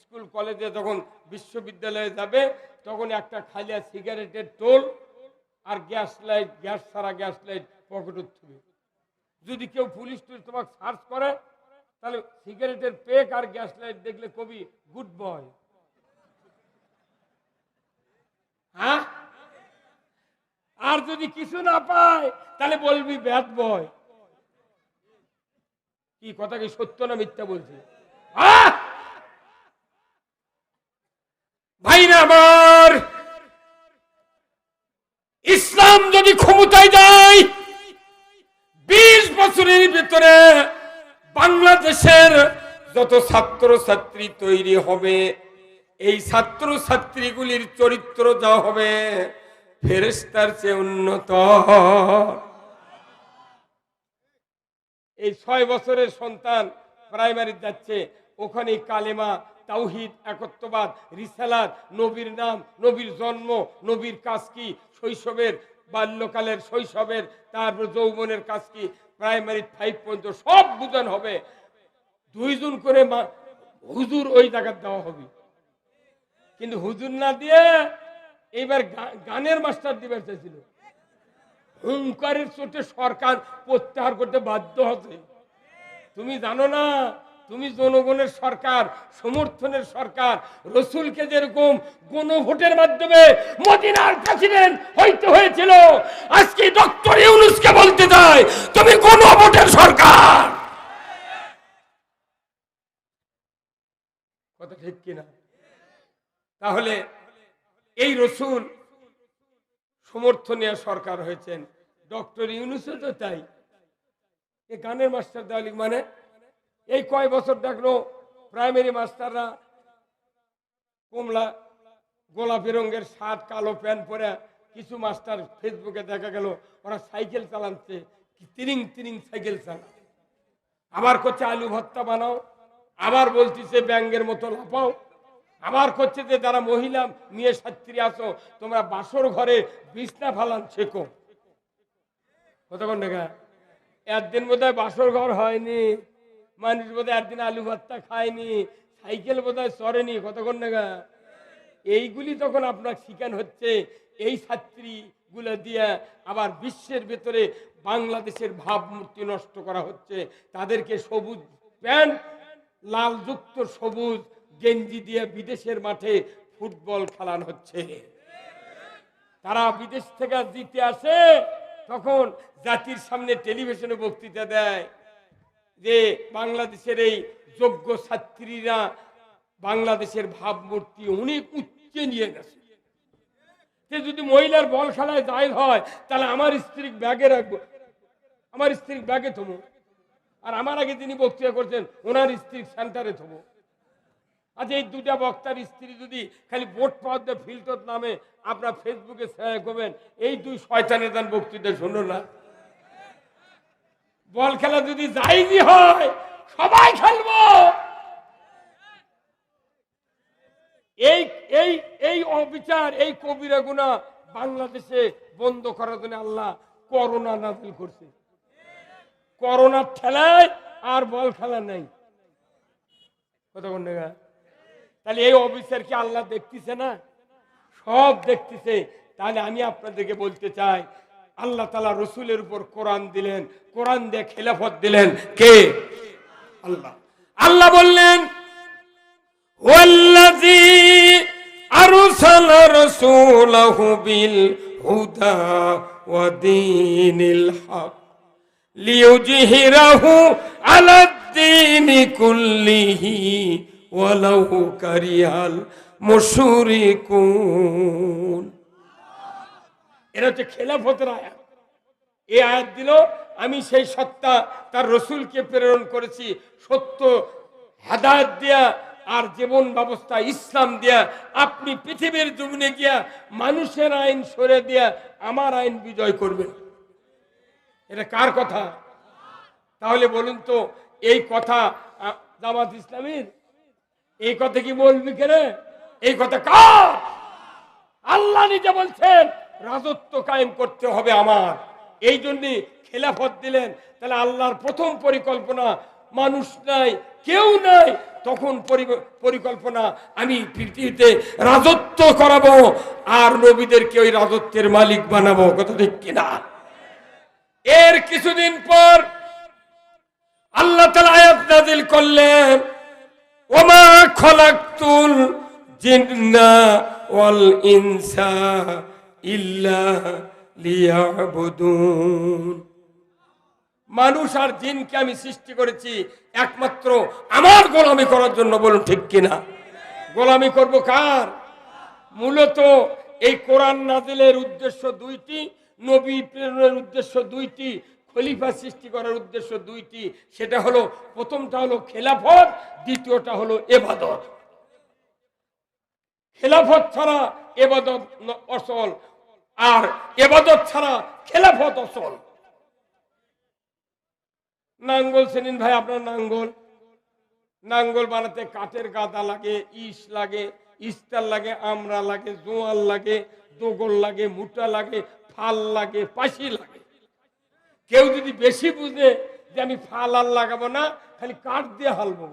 Speaker 1: স্কুল কলেজে যখন বিশ্ববিদ্যালয়ে যাবে তখন একটা খালিয়া সিগারেটের টোল আর গ্যাস লাইট, গ্যাস ছাড়া গ্যাস লাইট পকেটে থুবে। যদি কেউ পুলিশ টুলিশ তোমাকে সার্চ করে তাহলে সিগারেটের পেক আর গ্যাস লাইট দেখলে কবি গুড বয়। হ্যাঁ, আর যদি কিছু না পায় তাহলে বলবি ব্যাড বয়। কি কথা কি সত্য না মিথ্যা বলছে? ভাইরা আমার, ইসলাম যদি ক্ষমতায় যায় 20 বছরের ভিতরে বাংলাদেশের যত ছাত্র ছাত্রী তৈরি হবে, এই ছাত্র ছাত্রীগুলির চরিত্র যা হবে ফেরেশতার চেয়ে উন্নত। এই 6 বছরের সন্তান প্রাইমারি যাচ্ছে, ওখানে কালেমা, তাওহীদ, একত্ববাদ, রিসালাত, নবীর নাম, নবীর জন্ম, নবীর কাজ কি, শৈশবের বাল্যকালের শৈশবের, তারপর যৌবনের কাজ কি, প্রাইমারি 5 পর্যন্ত সব বুঝান হবে। 2 জন করে হুজুর ওই জায়গা দেওয়া হবে। কিন্তু হুজুর না দিয়ে এইবার গানের মাস্টার দিবার চাইছিল। হুঙ্কারের চোটে সরকার প্রত্যাহার করতে বাধ্য হচ্ছে। তুমি জানো না, তুমি জনগণের সরকার, সমর্থনের সরকার। রসুলকে যেরকম গণভোটের মাধ্যমে মদিনার প্রেসিডেন্ট হইতে হয়েছিল, আজকে ডক্টর ইউনূসকে বলতে চাই তুমি গণভোটের সরকার। কথা ঠিক কিনা? তাহলে এই রসুল সমর্থনীয় সরকার হয়েছেন, ডক্টর ইউনূসও তো তাই। এই গানের মাস্টার দেওয়ালি মানে এই কয় বছর দেখলো প্রাইমারি মাস্টাররা কমলা গোলাপি রঙের শার্ট, কালো প্যান্ট পরে, কিছু মাস্টার ফেসবুকে দেখা গেল ওরা সাইকেল চালাচ্ছে, তিরিং তিরিং সাইকেল চালা। আবার করছে আলু ভর্তা বানাও, আবার বলতেছে ব্যাঙ্গের মতো লাফাও, আবার করছে যে যারা মহিলা মেয়ে ছাত্রী আছো তোমরা বাসর ঘরে বিছনা ফালান শেখো। কতক্ষণ দেখা একদিন বোধহয় বাসর ঘর হয়নি, মানুষ বোধহয় একদিন আলু ভর্তা খায়নি, সাইকেল বোধহয় চড়েনি। কতক্ষণ দেখা এইগুলি তখন আপনার শিখান হচ্ছে। এই ছাত্রী গুলো দিয়ে আবার বিশ্বের ভেতরে বাংলাদেশের ভাবমূর্তি নষ্ট করা হচ্ছে। তাদেরকে সবুজ প্যান্ট, লাল যুক্ত সবুজ গেঞ্জি দিয়ে বিদেশের মাঠে ফুটবল খেলানো হচ্ছে। তারা বিদেশ থেকে জিতে আসে, তখন জাতির সামনে টেলিভিশনে বক্তৃতা দেয় যে বাংলাদেশের এই যোগ্য ছাত্রীরা বাংলাদেশের ভাবমূর্তি অনেক উচ্চে নিয়ে গেছে। যদি মহিলার বল খেলায় জায়েজ হয় তাহলে আমার স্ত্রী ব্যাগে রাখবো, আমার স্ত্রী ব্যাগে থবো, আর আমার আগে যিনি বক্তৃতা করছেন ওনার স্ত্রী সেন্টারে থবো। আজ এই দুটা বক্তার স্ত্রী যদি খালি ভোট পাওয়ার দিয়ে ফিল্টার নামে আপনার ফেসবুকে শেয়ার করবেন, এই 2 শয়তানের দান বক্তৃতা শুনুন না। বল খেলা যদি জায়েজই হয় সবাই খেলবো। এই এই এই অবিচার, এই কবিরা গুনাহ বাংলাদেশে বন্ধ করার জন্য আল্লাহ করোনা নাযিল করছে। করোনার ঠেলায় আর বল খেলা নাই। কতক্ষণ দেখা তাহলে এই অবিচার কি আল্লাহ দেখতেছে না? সব দেখতেছে। তাহলে আমি আপনাদেরকে বলতে চাই, আল্লাহ তাআলা রসুলের উপর কোরআন দিলেন, কোরআন দিয়ে খেলাফত দিলেন কে? আল্লাহ। আল্লাহ বললেন ওয়াল্লাযী আরসালা রাসূলাহু বিল হুদা ওয়া দীনিল হক লিইয়ুযহিরাহু আলাদ-দীনি কুল্লিহি ওয়ালাউ কারিহাল মুশরিকুন। এটা হচ্ছে খেলাফতের আয়াত। এই আয়াত দিল আমি সেই সত্তা তার রসুলকে প্রেরণ করেছি সত্য হেদায়েত দিয়া আর জীবন ব্যবস্থা ইসলাম দিয়া আপনি পৃথিবীর জমিনে গিয়া মানুষের আইন সরে দিয়া আমার আইন বিজয় করবেন। এটা কার কথা? তাহলে বলুন তো, এই কথা জামাত ইসলামীর? এই কথা কি বলবি কেরে? এই কথা কার? আল্লাহ নিজে বলছেন রাজত্ব কায়েম করতে হবে আমার, এই জন্য খেলাফত দিলেন। তাহলে আল্লাহর প্রথম পরিকল্পনা, মানুষ নাই, কেউ নাই, তখন পরিকল্পনা আমি পৃথিবীতে রাজত্ব করাবো আর নবীদেরকে ওই রাজত্বের মালিক বানাবো। কথা ঠিক কিনা? এর কিছুদিন পর আল্লাহ তাআলা আয়াত নাযিল করলেন, ওমা খলাকতুল জিন্না ওয়াল ইনসা ইল্লা লিয়াবুদুন। মানুষ আর জিনকে আমি সৃষ্টি করেছি একমাত্র আমার গোলামি করার জন্য। বলুন ঠিক কিনা? গোলামি করব কার? মূলত এই কোরআন নাজিলের উদ্দেশ্য দুইটি, নবী প্রেরণের উদ্দেশ্য দুইটি, খলিফা সৃষ্টি করার উদ্দেশ্য দুইটি। সেটা হলো, প্রথমটা হলো খেলাফত, দ্বিতীয়টা হলো ইবাদত। খেলাফত ছাড়া ইবাদত অচল, আর ইবাদত ছাড়া খেলাফত অচল। নাঙ্গল চেনেন ভাই? আপনার নাঙ্গল বানাতে কাঠের গাদা লাগে, ইস লাগে, ইস্তার লাগে, আমরা লাগে, জোয়াল লাগে, দোগল লাগে, মুটা লাগে, ফাল লাগে, পাশি লাগে। কেউ যদি বেশি বুঝে যে আমি ফাল আর লাগাবো না, খালি কাঠ দিয়ে হালবো,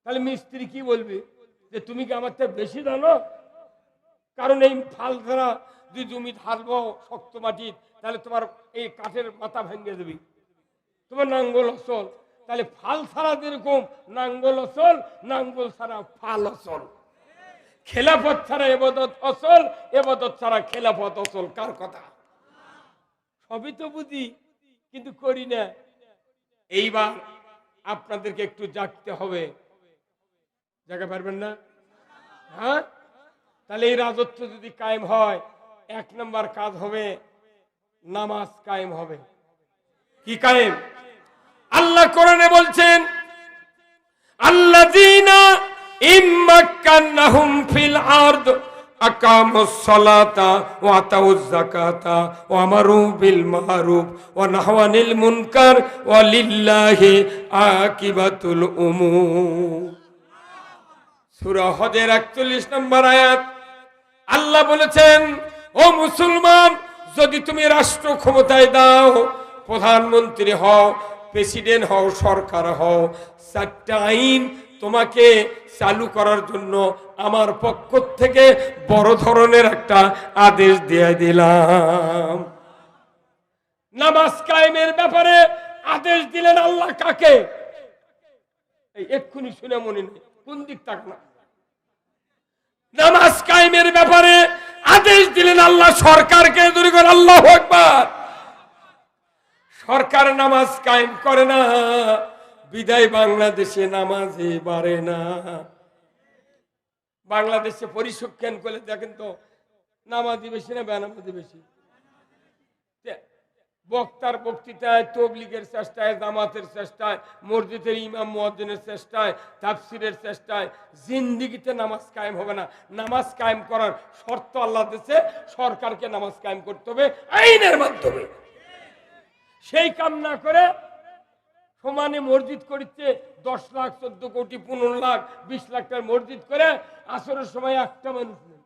Speaker 1: তাহলে মিস্ত্রি কি বলবে? যে তুমি কি আমার থেকে বেশি জানো? কারণ এই ফাল ছাড়া যদি জমি হালবো শক্ত মাটির, তাহলে তোমার এই কাঠের মাথা ভেঙে দেবে। তোমার নাঙ্গল অচল। তাহলে ফাল ছাড়া যেরকম নাঙ্গল অচল, নাঙ্গল ছাড়া ফাল অচল। খেলাফত ছাড়া ইবাদত অচল, ইবাদত ছাড়া খেলাফত অচল। কার কথা? সবই তো বুঝি, কিন্তু করি না। এইবার আপনাদেরকে একটু জাগতে হবে। জায়গা পারবেন না? হ্যাঁ, তাহলে এই রাজত্ব যদি কায়েম হয়, এক নম্বর কাজ হবে নামাজ কায়েম হবে। কি কায়েম? আল্লাহ কোরআনে বলছেন, আল্লাযীনা ইম্মাক্কান্নাহুম ফিল আরদ আকামুস সালাতা ওয়া আতাউয যাকাতা ওয়া আমারু বিল মা'রুফ ওয়া নাহাউ আনিল মুনকার ওয়া লিল্লাহি আকিবাতুল উমুর। সূরা হজের 41 নম্বর আয়াত। আল্লাহ বলেছেন, ও মুসলমান, যদি তুমি রাষ্ট্র ক্ষমতায় দাও, প্রধানমন্ত্রী হও, প্রেসিডেন্ট হও, সরকার হও, 4টা আইন তোমাকে চালু করার জন্য আমার পক্ষ থেকে বড় ধরনের একটা আদেশ দিয়ে দিলাম। নামাজ কায়েমের ব্যাপারে আদেশ দিলেন আল্লাহ কাকে? এই এক্ষুনি শুনে মনে নেই, কোন দিক তাকানো? নামাজ কায়েমের ব্যাপারে আদেশ দিলেন আল্লাহ সরকারকে। দূরে করে আল্লাহু আকবার। সরকার নামাজ কায়েম করে না, বিদায় বাংলাদেশে নামাজে বাড়ে না। বাংলাদেশে পরিসংখ্যান করে দেখেন তো, নামাজি বেশি না বেনামাজি বেশি? বক্তার বক্তৃতায়, তবলিগের চেষ্টায়, জামাতের চেষ্টায়, মসজিদের ইমাম মুয়াজ্জিনের চেষ্টায়, তাফসিরের চেষ্টায় জিন্দিগিতে নামাজ কায়েম হবে না। নামাজ কায়েম করার শর্ত আল্লাহ দিয়েছে, সরকারকে নামাজ কায়েম করতে হবে আইনের মাধ্যমে। সেই কাম না করে সমানে মসজিদ করছে 10 লাখ, 14 কোটি, 15 লাখ, 20 লাখ টাকার মসজিদ করে আসরের সময় একটা মানুষ নেই।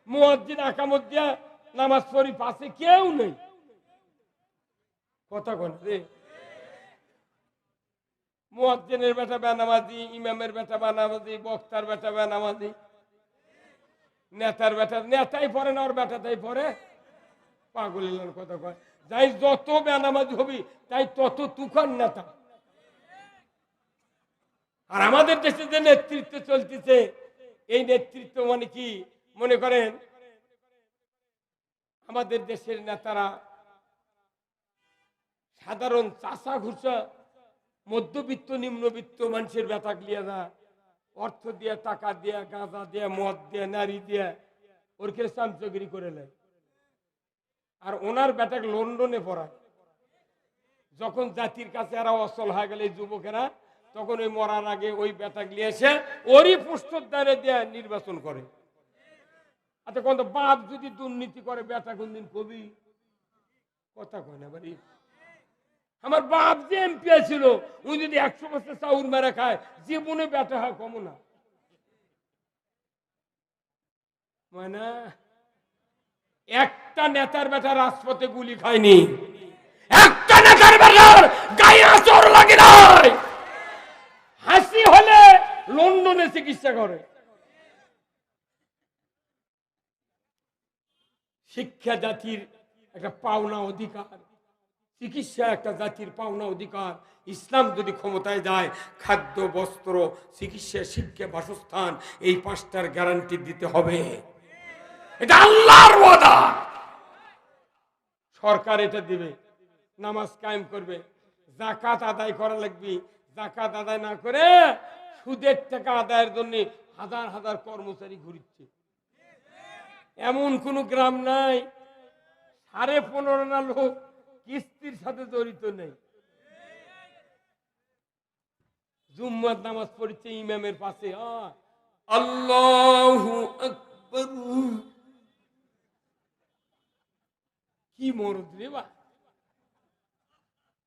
Speaker 1: মুয়াজ্জিন আকামত দিয়া নামাজ পড়ি, পাশে কেউ নেই। কথা বলছে, মুয়াজ্জিনের বেটা বেনামাজি, ইমামের বেটা বেনামাজি, বক্তার বেটা বেনামাজি, নেতার বেটা নেতাই পড়ে না, ওর বেটাটাই পড়ে। পাগলের কথা কয়। যাই যত বেনামাজি হবি তাই তত তুফান নেতা। আর আমাদের দেশে যে নেতৃত্ব চলতেছে, এই নেতৃত্ব মানে কি মনে করেন? আমাদের দেশের নেতারা সাধারণ চাষা ঘুষা, মধ্যবিত্ত, নিম্নবিত্ত মানুষের বেটা লিয়ে যা অর্থ দিয়ে, টাকা দিয়ে, গাঁজা দিয়ে, মদ দিয়ে, নারী দিয়ে ওর কে চামচগিরি করে নেয়। আর ওনার বেটাকে লন্ডনে পড়ায়। যখন জাতির কাছে এরা অচল হয়ে গেলে যুবকেরা, তখন ওই মরার আগে ওই বেটা গিয়ে এসে ওরই পোস্টার দ্বারে দিয়ে নির্বাচন করে। আচ্ছা কোন বাপ যদি দুর্নীতি করে বেটা কোনদিন কবি কথা কয় না বাড়ি। আমার বাপ যে এমপি ছিল উনি যদি 100 বছর চাউল মেরে খায় জীবনে বেটা হয় কম না। মানে একটা নেতার বেটা রাজপথে গুলি খায়নি, একটা নেতার বেটার গায়ে আঁচড় লাগে নাই, হাসি হলে লন্ডনে চিকিৎসা করে। শিক্ষা জাতির একটা পাওনা অধিকার, চিকিৎসা একটা জাতির পাওনা অধিকার। ইসলাম যদি ক্ষমতায় যায় খাদ্য, বস্ত্র, চিকিৎসা, শিক্ষা, বাসস্থান এই 5টার গ্যারান্টি দিতে হবে। এটা আল্লাহর ওয়াদা। সরকার এটা দিবে, নামাজ কায়েম করবে, যাকাত আদায় করা লাগবে। যাকাত আদায় না করে সুদের টাকা আদায়ের জন্য হাজার হাজার কর্মচারী ঘুরছে। এমন কোন গ্রাম নাই 15.5 লোক কিস্তির সাথে জড়িত নেই। জুম্মার নামাজ পড়ছে ইমামের পাশে, আল্লাহু আকবার। কি মরদ রে বা,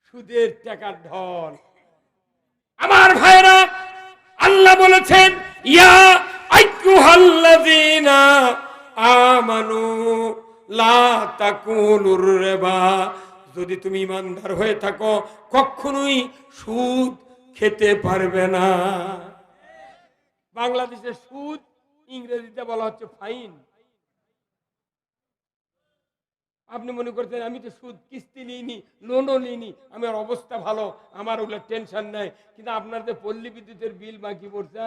Speaker 1: সুদের টাকার ঢল। আমার ভাইরা, আল্লাহ বলেছেন ইয়া আইয়ুহাল্লাযীনা আমানু লা তাকুলুর রিবা, যদি তুমি ইমানদার হয়ে থাকো কখনোই সুদ খেতে পারবে না। বাংলাদেশে সুদ ইংরেজিতে বলা হচ্ছে ফাইন। আপনি মনে করছেন আমি তো সুদ কিস্তি নিইনি, লোনও নিইনি, আমার অবস্থা ভালো, আমার ওগুলো টেনশন নাই। কিন্তু আপনার যে পল্লী বিদ্যুতের বিল বাকি পড়ছে,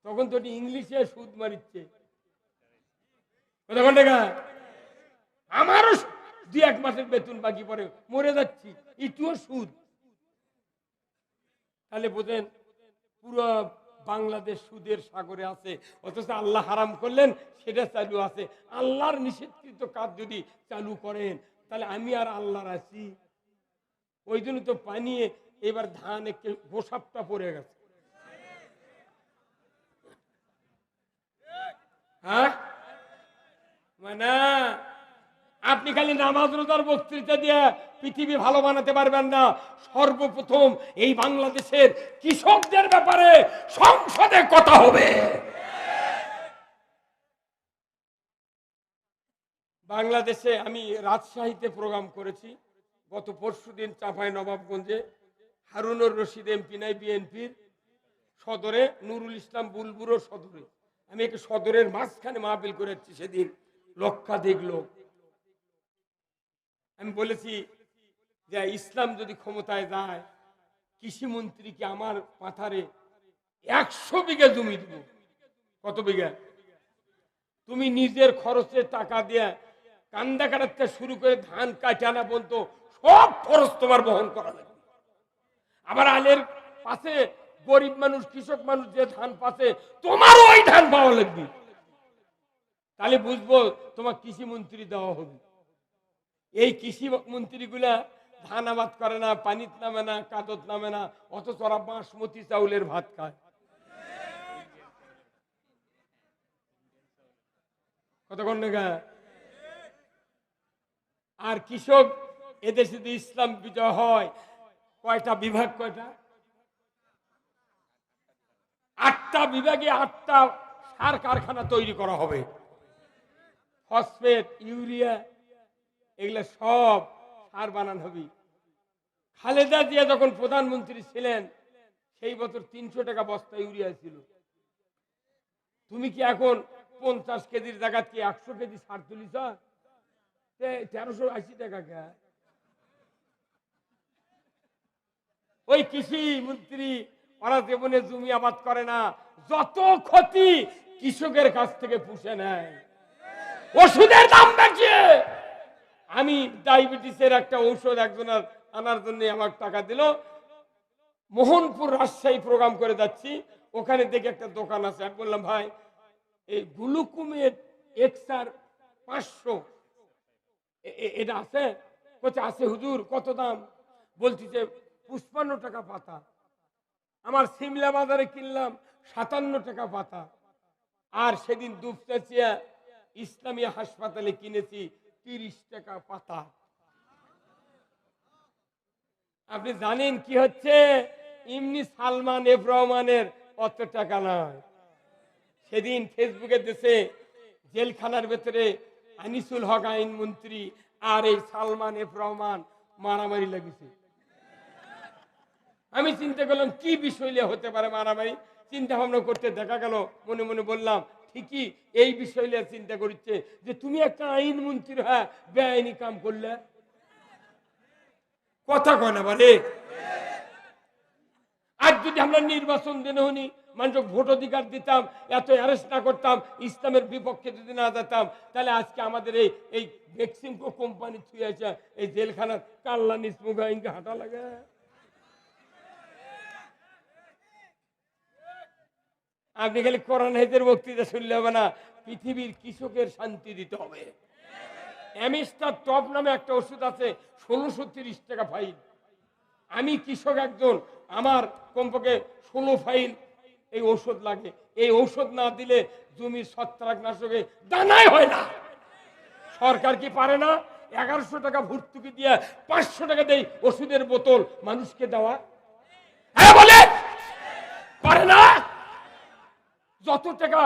Speaker 1: তখন তো ইংলিশে সুদ মারিচ্ছে। আমারও 2-1 মাসের বেতন বাকি পড়ে, মরে যাচ্ছি, এটিও সুদ। তাহলে বোঝেন পুরো বাংলাদেশ সুদের সাগরে আছে, অথচ আল্লাহ হারাম করলেন সেটা চালু আছে। আল্লাহর নিষিদ্ধকৃত কাজ যদি চালু করেন তাহলে আমি আর আল্লাহর আছি। ওই জন্য তো পানি এবার ধান একটু গোসাপটা পড়ে গেছে। হ্যাঁ, মানে আপনি খালি নামাজ রোজার বক্তৃতা দিয়ে পৃথিবী ভালো বানাতে পারবেন না। সর্বপ্রথম এই বাংলাদেশের কৃষকদের ব্যাপারে সংসদে কথা হবে। বাংলাদেশে আমি রাজশাহীতে প্রোগ্রাম করেছি, গত পরশুদিন চাঁপাইনবাবগঞ্জে হারুনুর রশিদ এমপি নাই বিএনপির, সদরে নুরুল ইসলাম বুলবুরো সদরে, আমি একটা সদরের মাঝখানে মাহফিল করেছি। সেদিন লক্ষাধিক লোক। আমি বলেছি যে ইসলাম যদি ক্ষমতায় যায় কৃষি মন্ত্রীকে আমার পাথারে 100 বিঘা জমি দিব। কত বিঘা? তুমি নিজের খরচে টাকা দিয়ে কান্দা কাটাতে শুরু করে ধান কাটে আনা পর্যন্ত সব খরচ তোমার বহন করা লাগবে। আবার আলের পাশে গরিব মানুষ, কৃষক মানুষ যে ধান পাচ্ছে তোমারও ওই ধান পাওয়া লাগবে। তাহলে বুঝবো তোমার কৃষি মন্ত্রী দেওয়া হবে। এই কৃষি মন্ত্রীগুলা ধান আবাদ করে না, পানিত নামে না, কাদত নামে না, অথচ ওরা বাসমতি চাউলের ভাত খায়। কতক্ষণ দেখা। আর কৃষক এদেশে যদি ইসলাম বিজয় হয়, কয়টা বিভাগ? কয়টা? 8টা বিভাগে 8টা সার কারখানা তৈরি করা হবে। ফসফেট, ইউরিয়া, এগুলা সব সার বানান হবে। খালেদা জিয়া যখন প্রধানমন্ত্রী ছিলেন সেই বছর 300 টাকা বস্তা ইউরিয়া ছিল। তুমি কি এখন 50 কেজির জায়গা কি 100 কেজি সার তুলিছ? 1380 টাকা কে? ওই কৃষি মন্ত্রী ওরা জীবনে জমি আবাদ করে না, যত ক্ষতি কৃষকের কাছ থেকে পুষে নেয়, ওষুধের দাম বেশি। আমি ডায়াবেটিসের একটা ঔষধ একজনের আনার জন্য আমার টাকা দিল। মোহনপুর রাজশাহী প্রোগ্রাম করে যাচ্ছি, ওখানে দেখে একটা দোকান আছে। আমি বললাম ভাই এই গ্লুকোমেট এক্সার 500 এটা আছে? বলছে আছে হুজুর। কত দাম? বলছি যে পুষ্পা 56 টাকা পাতা। আমার সিমলা বাজারে কিনলাম 57 টাকা পাতা। আর সেদিন দুপচাচিয়া ইসলামী হাসপাতালে কিনেছি 30 টাকা পাতা। আপনি জানেন কি হচ্ছে? এমনি সালমান এফ রহমানের অত টাকা নয়। সেদিন ফেসবুকে দেশে জেলখানার ভেতরে আনিসুল হক আইনমন্ত্রী আর এই সালমান এফ রহমান মারামারি লাগিয়েছে। আমি চিন্তা করলাম কি বিষয় নিয়ে হতে পারে মারামারি। চিন্তা ভাবনা করতে দেখা গেল, মনে মনে বললাম ঠিকই এই বিষয় নিয়ে চিন্তা করছে যে তুমি একটা আইনমন্ত্রী হ্যাঁ বেআইনি কাম করলে। কথা কয় না বলে। আজ যদি আমরা নির্বাচন দিনে হনি মানুষ ভোট অধিকার দিতাম, এত অ্যারেস্ট না করতাম, ইসলামের বিপক্ষে যদি না যেতাম, তাহলে আজকে আমাদের এই ভ্যাকসিনকো কোম্পানি ছুঁয়ে আছে এই জেলখানার কাল্লা নিসমুখা ইনকে হাঁটা লাগে। আপনি খালি কোরআন হাদিসের বক্তৃতা শুনলে হবে না, পৃথিবীর কৃষকের শান্তি দিতে হবে। অ্যামিস্টার টপ নামে একটা ওষুধ আছে, 1630 টাকা ফাইল। আমি কৃষক একজন, আমার কমপক্ষে 16 ফাইল এই ঔষধ লাগে। এই ঔষধ না দিলে জমির ছত্রাকনাশকে দানাই হয় না। সরকার কি পারে না 1100 টাকা ভর্তুকি দিয়ে 500 টাকা দেয় ওষুধের বোতল মানুষকে দেওয়া? হ্যাঁ বলে পারে না। যত টাকা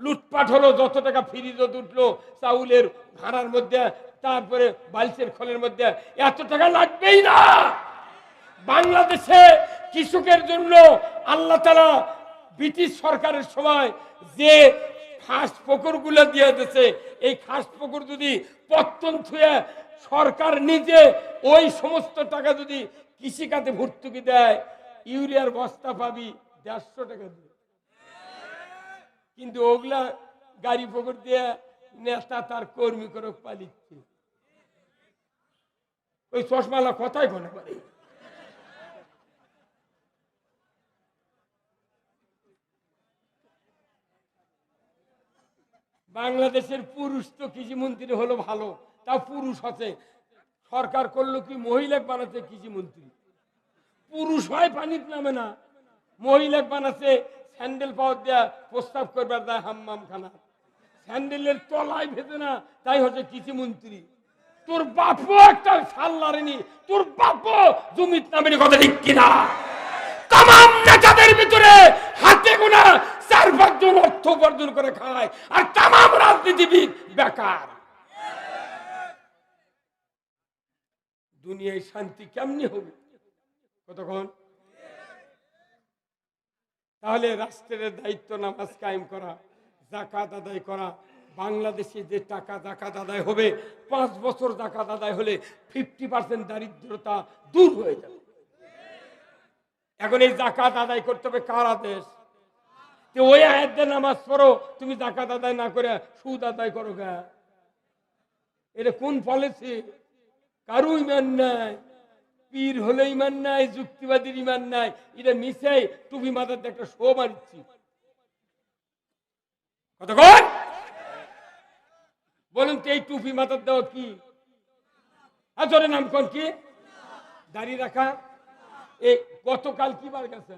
Speaker 1: লুটপাট হলো, যত টাকা ফ্রিজে উঠলো চাউলের ভাড়ার মধ্যে, তারপরে বালসের খোলের মধ্যে, এত টাকা লাগবেই না। বাংলাদেশে কৃষকের জন্য আল্লাহ তাআলা ব্রিটিশ সরকারের সময় যে খাস পুকুরগুলো দিয়ে দিয়েছে, এই খাস পুকুর যদি পত্তন ছুঁয়ে সরকার নিজে ওই সমস্ত টাকা যদি কৃষিখাতে ভর্তুকি দেয়, ইউরিয়ার বস্তা পাবি 150 টাকা দিয়ে। কিন্তু ওগুলা গাড়ি পুকুর দিয়ে নেতা তার কর্মী করে পালিচ্ছে। ওই চশমালা কথাই বলে পারে। বাংলাদেশের পুরুষ তো কৃষিমন্ত্রী হলো ভালো, তাও পুরুষ আছে। সরকার করলো কি মহিলা বানাচ্ছে কৃষিমন্ত্রী। পুরুষ হয় পানির নামে না, মহিলা বানাচ্ছে স্যান্ডেল পাওয়ার দেয়া প্রস্তাব করবার দেয় হাম্মাম খানা, স্যান্ডেলের তলায় ভেজে না, তাই হচ্ছে কৃষিমন্ত্রী। তোর বাপও একটা সাল লারেনি, তোর বাপও জমির নামের কথা ঠিক কিনা? তামাম নেতাদের ভিতরে হাতে গোনা 4-5 জন অর্থ উপার্জন করে খায়, আর তামাম রাজনীতিবিদ বেকার। দুনিয়ায় শান্তি কেমনি হবে কতক্ষণ? তাহলে রাষ্ট্রের দায়িত্ব নামাজ কায়েম করা, যাকাত আদায় করা। বাংলাদেশে যে টাকা যাকাত আদায় হবে, 5 বছর যাকাত আদায় হলে 50% দারিদ্রতা দূর হয়ে যাবে। এখন এই যাকাত আদায় করতে হবে কার আদেশ? ওই আয়াতে নামাজ পড়ো, তুমি যাকাত আদায় না করে সুদ আদায় করো গা। এটা কোন পলিসি? কারো ইমান নাই, পীর হলে ইমান নাই, যুক্তিবাদীর ইমান নাই। এটা মিশাই টুপি মাথাতে একটা শো মারছি। কতক্ষণ বলুন তো এই টুপি মাথার দেওয়া কি? আসলে নাম কোন কি? দাঁড়িয়ে রাখা। এই গতকাল কি বার গেছে?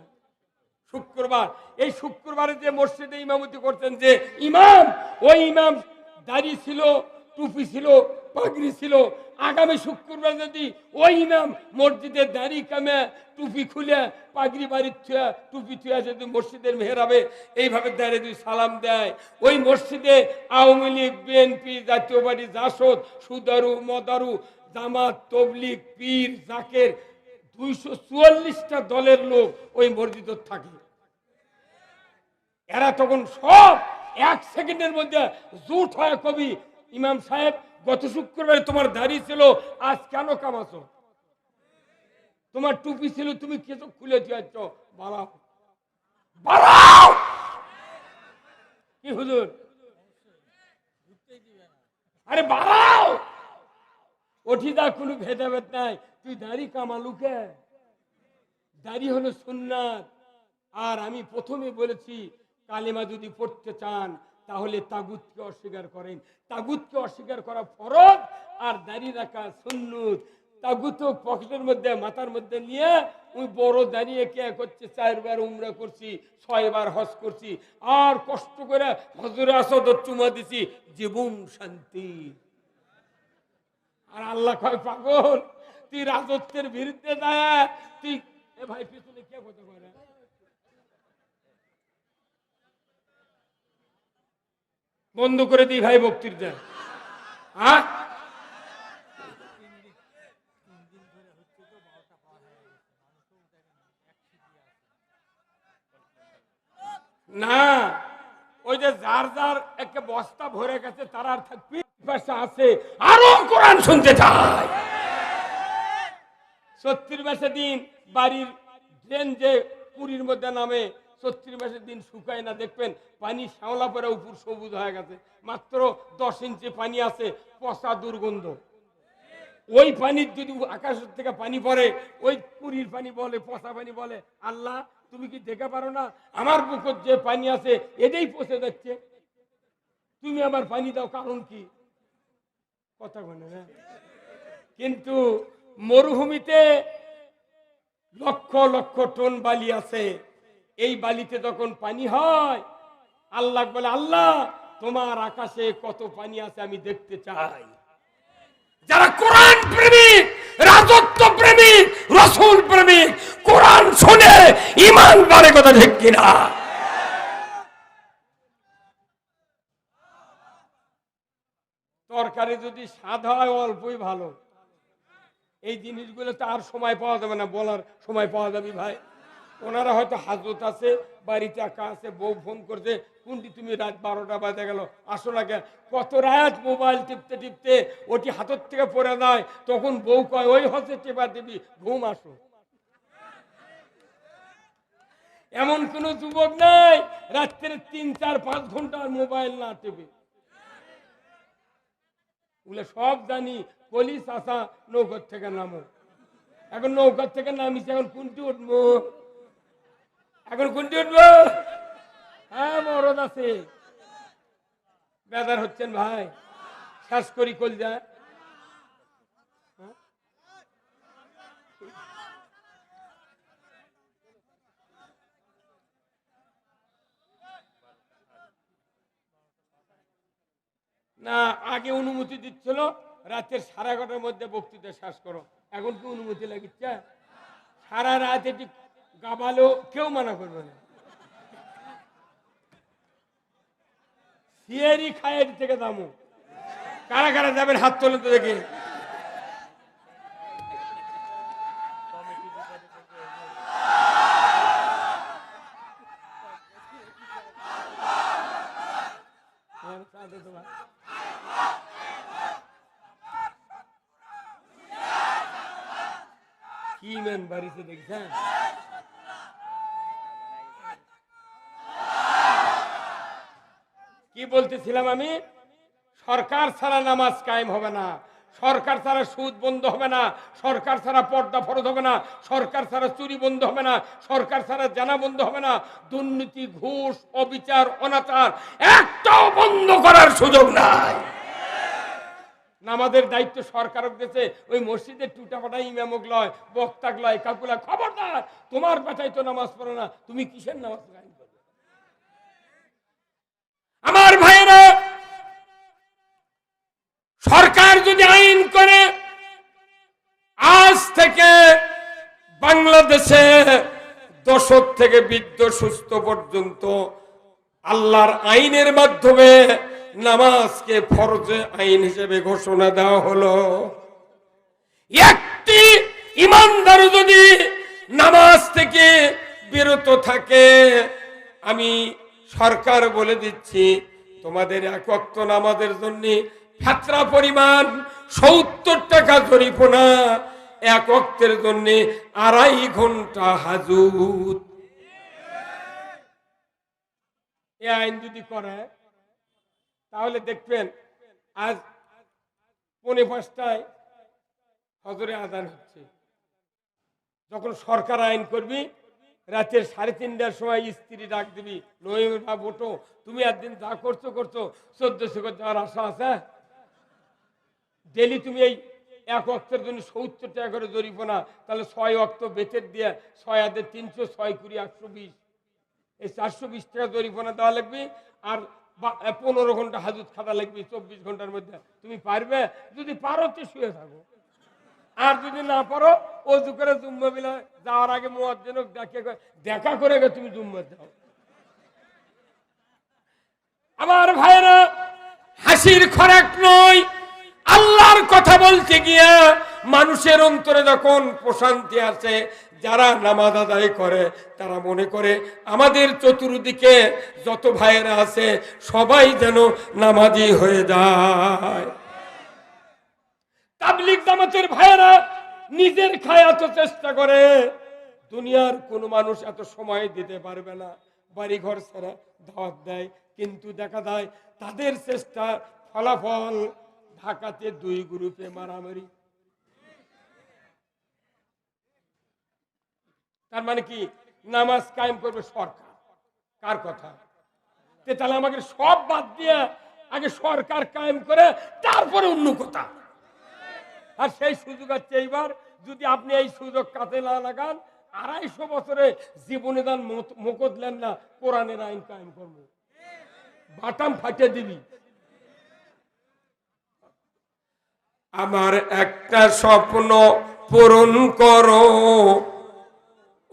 Speaker 1: শুক্রবার। এই শুক্রবারে যে মসজিদে ইমামতি করতেন যে ইমাম, ওই ইমাম দাড়ি ছিল, টুপি ছিল, পাগড়ি ছিল। আগামী শুক্রবার যদি ওই ইমাম মসজিদের দাড়ি কামে টুপি খুলে পাগড়ি বাড়ির থুয়া টুপি থুয়া যদি মসজিদের মেহরাবে এইভাবে দাঁড়িয়ে যদি সালাম দেয়, ওই মসজিদে আওয়ামী লীগ, বিএনপি, জাতীয় পার্টি, জাসদ, সুদারু, মদারু, জামাত, তবলিগ, পীর, জাকের 244টা দলের লোক ওই মসজিদে থাকে। এরা তখন সব 1 সেকেন্ডের মধ্যে জুট হয় কবি, ইমাম সাহেব গত শুক্রবারে তোমার দাড়ি ছিল, আজ কেন কামাছো? তোমার টুপি ছিল, তুমি কেন খুলে দিয়েছ? বাড়াও বাড়াও। কি হুজুর? আরে বাড়াও। ওঠিদা কোনো ভেদাভেদ নাই। তুই দাড়ি কামালুকে? দাড়ি হলো সুন্নাত। আর আমি প্রথমে বলেছি কালেমা যদি পড়তে চান তাহলে তাগুতকে অস্বীকার করেন। তাগুতকে অস্বীকার করা ফরজ, আর দাড়ি রাখা সুন্নত। তাগুতো পকেটের মধ্যে মাথার মধ্যে নিয়ে ওই বড় দাঁড়িয়ে কে করছে 4 বার উমরা করছি, 6 বার হজ করছি, আর কষ্ট করে হজরে আসদ চুমা দিছি, জীবন শান্তি। আর আল্লাহ কয় পাগল, তুই রাজত্বের বিরুদ্ধে যায় তুই এ ভাই পিছনে কে কথা করে বন্ধ করে দিই ভাই বক্তৃতা। হ্যাঁ না, ওই যে যার যার একটা বস্তা ভরে গেছে তার আর থাকবে আছে আরো কোরআন শুনতে চায়। 36 মাসের দিন বাড়ির ড্রেন যে পুরীর মধ্যে নামে 36 মাসের দিন শুকায় না, দেখবেন পানি শ্যাওলা পরে উপর সবুজ হয়ে গেছে, মাত্র 10 ইঞ্চি পানি আছে, পচা দুর্গন্ধ। ওই পানির যদি আকাশের থেকে পানি পড়ে, ওই পুরীর পানি বলে, পচা পানি বলে, আল্লাহ তুমি কি দেখে পারো না আমার বুকের যে পানি আছে এটাই পচে যাচ্ছে, তুমি আমার পানি দাও, কারণ কি? কথা বলে না। কিন্তু মরুভূমিতে লক্ষ লক্ষ টন বালি আছে, এই বালিতে যখন পানি হয় আল্লাহ বলে, আল্লাহ তোমার আকাশে কত পানি আছে আমি দেখতে চাই। যারা কোরআন প্রেমিক, রাজত্ব প্রেমিক, রাসূল প্রেমিক, কোরআন শুনে ঈমান বাড়ে, কথা ঠিক কিনা? তরকারি যদি স্বাদ হয় অল্পই ভালো, এই জিনিসগুলো তো আর সময় পাওয়া যাবে না, বলার সময় পাওয়া যাবে ভাই। ওনারা হয়তো হাজত আছে, বাড়িতে একা আছে, বউ ফোন করছে, কোনটি তুমি রাত 12টা বাজে গেল আসো না কে? কত রাত মোবাইল টিপতে টিপতে ওটি হাতের থেকে পড়ে যায়, তখন বউ কয় ওই হচ্ছে টেপা টিপি, ঘুম আসো। এমন কোন যুবক নাই রাত্রে 3, 4, 5 ঘন্টা মোবাইল না টিপে। বলে সব জানি, পুলিশ আসা নৌকার থেকে নামো, এখন নৌকার থেকে নামিছে, এখন কোনটি উঠবো, এখন কোনটি উঠবো? হ্যাঁ মরদ আছে, বেদার হচ্ছেন ভাই, শ্বাস করি কল যায়। না আগে অনুমতি দিচ্ছিল রাতের 11:30টার মধ্যে বক্তৃতা শেষ করো, এখন কি অনুমতি লাগিচ্ছে? সারা রাত এটি গাবালেও কেউ মানা করবে না। সিয়ারি খায়ের থেকে দামো, কারা কারা যাবেন হাত তোলেন তো দেখি। কি মেন বাড়িতে দেখছেন? কি বলতেছিলাম আমি? সরকার ছাড়া নামাজ কায়েম হবে না, সরকার ছাড়া সুদ বন্ধ হবে না, সরকার ছাড়া পর্দা ফরজ হবে না, সরকার ছাড়া চুরি বন্ধ হবে না, সরকার ছাড়া জানা বন্ধ হবে না, দুর্নীতি, ঘুষ, অবিচার, অনাচার একটাও বন্ধ করার সুযোগ নাই। নামাজের দায়িত্ব সরকারক দিয়েছে, ওই মসজিদের টুটাফাটা ইমামক লয়, বক্তাক লয়, কাকুলা, খবরদার তোমার বেটাই তো নামাজ পড়ে না, তুমি কিসের নামাজ কায়েম করবে? আমার ভাইয়েরা, সরকার যদি আইন করে আজ থেকে বাংলাদেশে দশক থেকে বৃদ্ধ সুস্থ পর্যন্ত আল্লাহর আইনের মাধ্যমে নামাজকে ফরজে আইন হিসেবে ঘোষণা দেওয়া হলো, একটি ইমানদার যদি নামাজ থেকে বিরত থাকে, আমি সরকার বলে দিচ্ছি তোমাদের এক ওয়াক্ত নামাজের জন্য ফাতরা পরিমাণ 70 টাকা জরিমানা, এক ওয়াক্তের জন্য 2.5 ঘন্টা হাজত। এই আইন যদি করে তাহলে দেখবেন আজ 4:45টায় ফজরে আযান হচ্ছে, যখন সরকার আইন করবি রাতের 3:30টার সময় স্ত্রী ডাক দিবি, নইম বা বোটো তুমি একদিন যা করছো 1400 করে যাওয়ার আশা আছে, ডেলি তুমি এই এক ওয়াক্তের জন্য 70 টাকা করে জরিমানা, তাহলে 6 ওয়াক্ত বেতন দিয়ে 6 হাতে 300, 6 কুড়ি 120, এই 420 টাকা জরিমানা দেওয়া লাগবে। আর 15 ঘন্টা হাজত খাতা লাগবে 24 ঘন্টার মধ্যে। তুমি পারবে? যদি পারো তো শুয়ে থাকো, আর যদি না পারো অজু করে জুম্মা বিলা যাওয়ার আগে মুয়াজ্জিনক দেখা করে তুমি জুম্মা দাও। আমার ভাইরা, হাসির খোরাক নয়। আল্লাহর কথা বলতে গিয়া মানুষের অন্তরে যখন প্রশান্তি আসে, যারা নামাজ আদায় করে তারা মনে করে আমাদের চতুর্দিকে যত ভাইয়েরা আছে সবাই যেন নামাজি হয়ে যায়। তাবলীগ জামাতের ভাইয়েরা নিজের খায় এত চেষ্টা করে, দুনিয়ার কোন মানুষ এত সময় দিতে পারবে না। বাড়ি ঘর ছাড়া দাওয়াত দেয়, কিন্তু দেখা যায় তাদের চেষ্টা ফলাফল ঢাকাতে 2 গ্রুপে মারামারি। তার মানে কি? নামাজ কায়েম করবে সরকার। কার কথা? তাহলে আমাকে সব বাদ দিয়ে আগে সরকার কায়েম করে তারপরে অন্য কথা। আর সেই সুযোগ আছে এইবার, যদি আপনি এই সুযোগ কাজে না লাগান, 250 বছরে জীবনে দান মোকদলেন না কোরআনের আইন কায়েম করবো, বাটাম ফাটে দিবি। আমার একটা স্বপ্ন পূরণ করো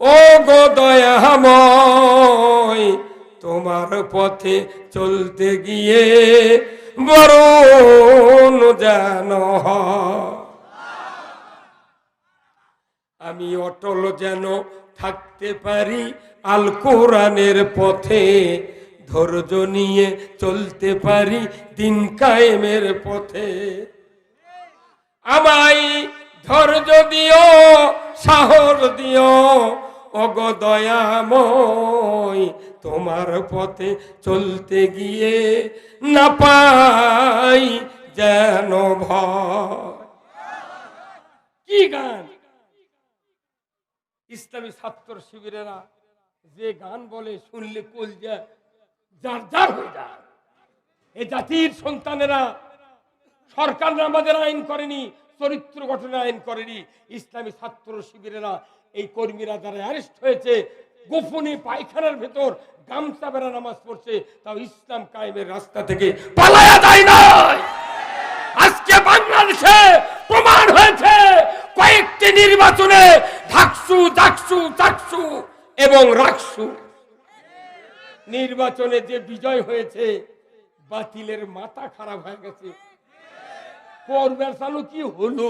Speaker 1: ও গো দয়াময়, তোমার পথে চলতে গিয়ে বরণ যেন আমি অটল যেন থাকতে পারি আল কোরআনের পথে, ধৈর্য নিয়ে চলতে পারি দিন কায়েমের পথে। আমায় ধৈর্য দিও, সাহস দিও ওগো দয়াময়, তোমার পথে চলতে গিয়ে না পাই যেন ভয়। কি গান! ইসলামী ছাত্র শিবিরেরা যে গান বলে, শুনলে কলজা যার যার হয়ে যায়। এই জাতির সন্তানেরা সরকার আমাদের আইন করেনি, চরিত্র গঠনের আইন করেনি। ইসলামী ছাত্র শিবিরেরা, এই কর্মীরা যারা অ্যারেস্ট হয়েছে, গোপনে পায়খানার ভেতর গামছা বেড়া নামাজ পড়ছে, তাও ইসলাম কায়েমের রাস্তা থেকে পালায়া যায় না। আজকে বাংলাদেশে প্রমাণ হয়েছে, কয়েকটি নির্বাচনে ঢাকসু, জাকসু, চাকসু এবং রাকসু নির্বাচনে যে বিজয় হয়েছে, বাতিলের মাথা খারাপ হয়ে গেছে। করবার চালু কি হলো?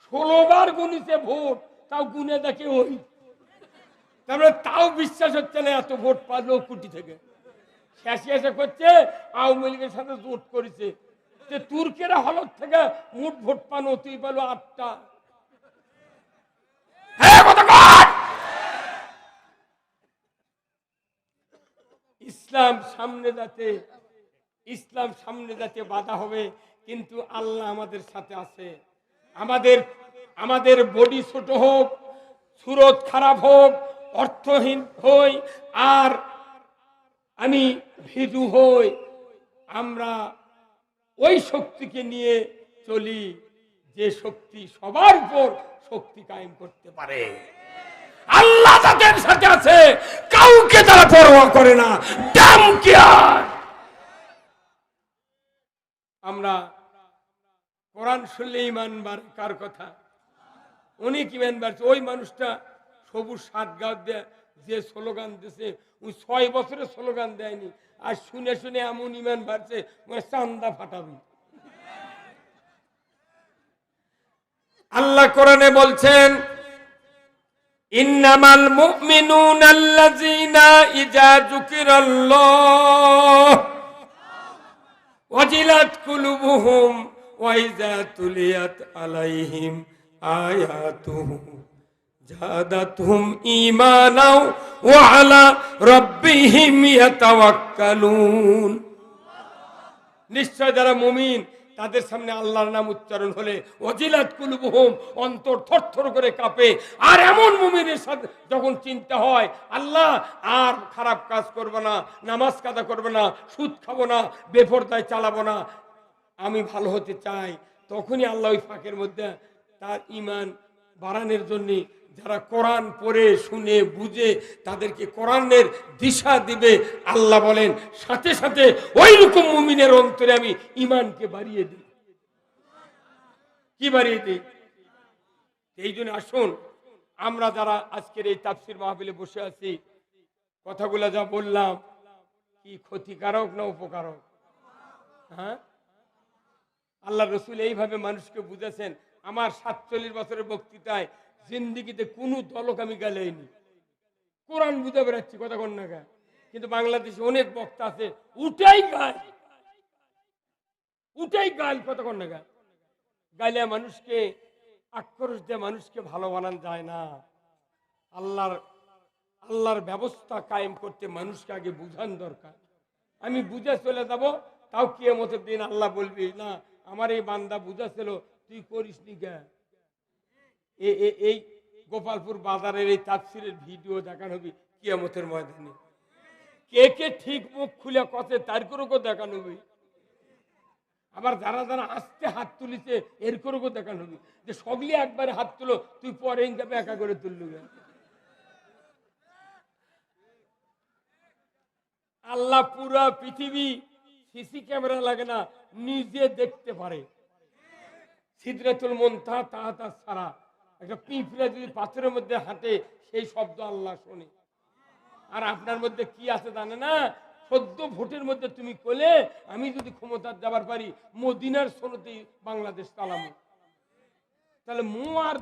Speaker 1: 16 বার গুনিতে ভোট, তাও গুনে দেখে ওই, তারপরে তাও বিশ্বাস হচ্ছে না এত ভোট পারলো কুটি থেকে। শেষে এসে করছে আওয়ামী লীগের সাথে জোট করেছে। তুর্কের হলত থেকে মোট ভোট পানো, তুই পালো 8টা। ইসলাম সামনে যাতে বাধা হবে, কিন্তু আল্লাহ আমাদের সাথে আছে। আমাদের বডি ছোট হোক, সুরত খারাপ হোক, অর্থহীন হই, আর আমি ভীতু হই, আমরা ওই শক্তিকে নিয়ে চলি যে শক্তি সবার উপর শক্তি কায়েম করতে পারে। আল্লাহ তাদের সাথে আছে, কাউকে তারা পরোয়া করে না। আমরা কোরআন শুনলে ইমান বাড়ে। কার কথা? অনেক ইমান বাড়ছে। ওই মানুষটা সবুজ সাত গাঁও দিয়ে যে স্লোগান দিয়েছে, ওই 6 বছরে স্লোগান দেয়নি, আর শুনে শুনে এমন ইমান বাড়ছে চান্দা ফাটাবি। আল্লাহ কোরআনে বলছেন, ইন্নামাল মুমিনুনা আল্লাযীনা ইযা যুকিরাল্লাহ ওয়াজিলাত কুলুবুহুম ওয়া ইযা তুলিয়াত আলাইহিম আয়াতুহু জাদাতহুম ঈমানাও ওয়া আলা রাব্বিহিম ইয়াতাওয়াক্কালুন। নিশ্চয় যারা মুমিন, তাদের সামনে আল্লাহর নাম উচ্চারণ হলে ওয়াজিলাত কুলুবুহুম, অন্তর থরথর করে কাঁপে। আর এমন মুমিনের সাথে যখন চিন্তা হয় আল্লাহ আর খারাপ কাজ করব না, নামাজ কাজা করব না, সুদ খাবো না, বেপরদায় চালাবো না, আমি ভালো হতে চাই, তখনই আল্লাহ ওই ফাঁকের মধ্যে তার ইমান বাড়ানোর জন্য যারা কোরআন পড়ে শুনে বুঝে তাদেরকে কোরআনের দিশা দিবে, আল্লাহ বলেন সাথে সাথে ওই রকম মুমিনের অন্তরে আমি ইমানকে বাড়িয়ে দিই। কি বাড়িয়ে দিই? এই জন্য আসুন আমরা যারা আজকের এই তাফসীর মাহফিলে বসে আছি, কথাগুলো যা বললাম কি ক্ষতিকারক না উপকারক? হ্যাঁ, আল্লাহ রসুল এইভাবে মানুষকে বুঝেছেন। আমার 47 বছরের বক্তৃতায় জিন্দিগিতে কোনো দলক আমি গালাইনি, কোরআন বুঝে বেড়াচ্ছি, কথা কন না গা। কিন্তু বাংলাদেশে অনেক বক্তা আছে উঠাই গায়, উঠাই গাল, কথা কন না গা। গাইলে মানুষকে আক্রোশ দিয়ে মানুষকে ভালো বানানো যায় না। আল্লাহর ব্যবস্থা কায়েম করতে মানুষকে আগে বুঝান দরকার। আমি বুঝে চলে যাব, তাও কিয়ামতের দিন আল্লাহ বলবি না আমার এই বান্দা বুঝা ছিল, তুই করিস নি কে? এই গোপালপুর বাজারের এই তাফসীরের ভিডিও দেখানো হবে কিয়ামতের ময়দানে। কে কে ঠিক মুখ খুলে কথা তার করেও দেখানো হবে। আবার যারা যারা আস্তে হাত তুলিছে এর করেও দেখানো হবে যে সগলি একবারে হাত তুলো, তুই পরে ইনকামে একা করে তুললু। আল্লাহ পুরা পৃথিবী সিসি ক্যামেরা লাগে না, নিজে দেখতে পারে। সিদরাতুল মুনতাহা তাহাতা সারা, একটা পিঁপড়া যদি পাথরের মধ্যে হাঁটে সেই শব্দ আল্লাহ শোনে। আর আপনার মধ্যে কি আছে জানে না? 14 ভোটের মধ্যে তুমি কোলে আমি যদি ক্ষমতার যাবার পারি মদিনার সনতে বাংলাদেশ চালামো। তাহলে মু আর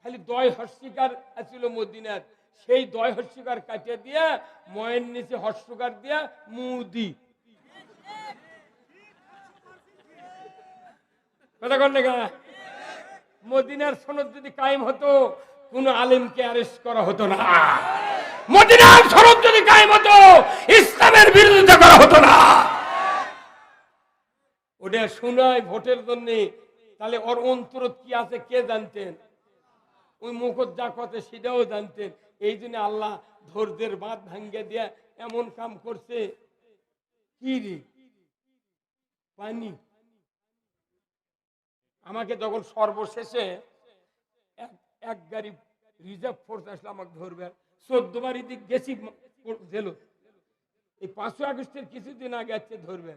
Speaker 1: খালি দয় হস্যিকার আছিল মদিনার, সেই দয় হস্যিকার কাটিয়ে দিয়া ময়ের নিচে হস্যকার দিয়া মুদি, কথা কন না। মদিনার সনদ যদি কায়েম হতো কোন আলেমকে অ্যারেস্ট করা হতো না। মদিনার সনদ যদি কায়েম হতো ইসলামের বিরোধিতা করা হতো না। ওটা শোনায় ভোটের জন্য, তাহলে ওর অন্তরত কি আছে কে জানতেন? ওই মুখত যা কথা সেটাও জানতেন। এই জন্য আল্লাহ ধৈর্যের বাঁধ ভাঙ্গে দিয়া এমন কাম করছে। কি রে পানি? আমাকে যখন সর্বশেষে এক গাড়ি রিজার্ভ ফোর্স আসলো আমাকে ধরবে, 14 বাড়ি দিক গেছি জেল। এই 5 আগস্টের কিছুদিন আগে আছে ধরবে।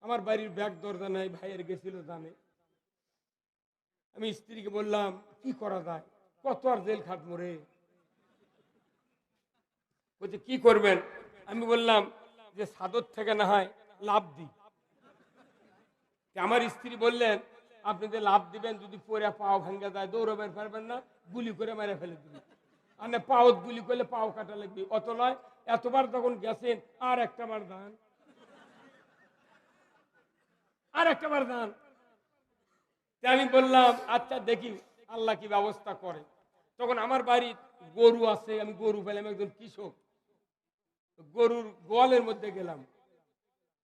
Speaker 1: আমার বাড়ির ব্যাগ দরজা নাই, ভাইয়ের গেছিল জানে। আমি স্ত্রীকে বললাম কি করা যায়, কত আর জেল খাটবো রে। বলছে কি করবেন? আমি বললাম যে সাদর থেকে না হয় লাভ দিই। আমার স্ত্রী বললেন আপনি যে লাভ দিবেন যদি পরে পাও ভাঙ্গা যায় দৌড়াবেন পারবেন না, গুলি করে মেরে ফেলে দিবেন। আর না পাও গুলি করলে পাও কাটা লাগবে, অত নয়। এতবার যখন গেছেন আর একটা বার দান, আর একটা বার দান। আমি বললাম আচ্ছা দেখি আল্লাহ কি ব্যবস্থা করে। তখন আমার বাড়ির গরু আছে, আমি গরু পেলাম, একজন কৃষক। গরুর গোয়ালের মধ্যে গেলাম,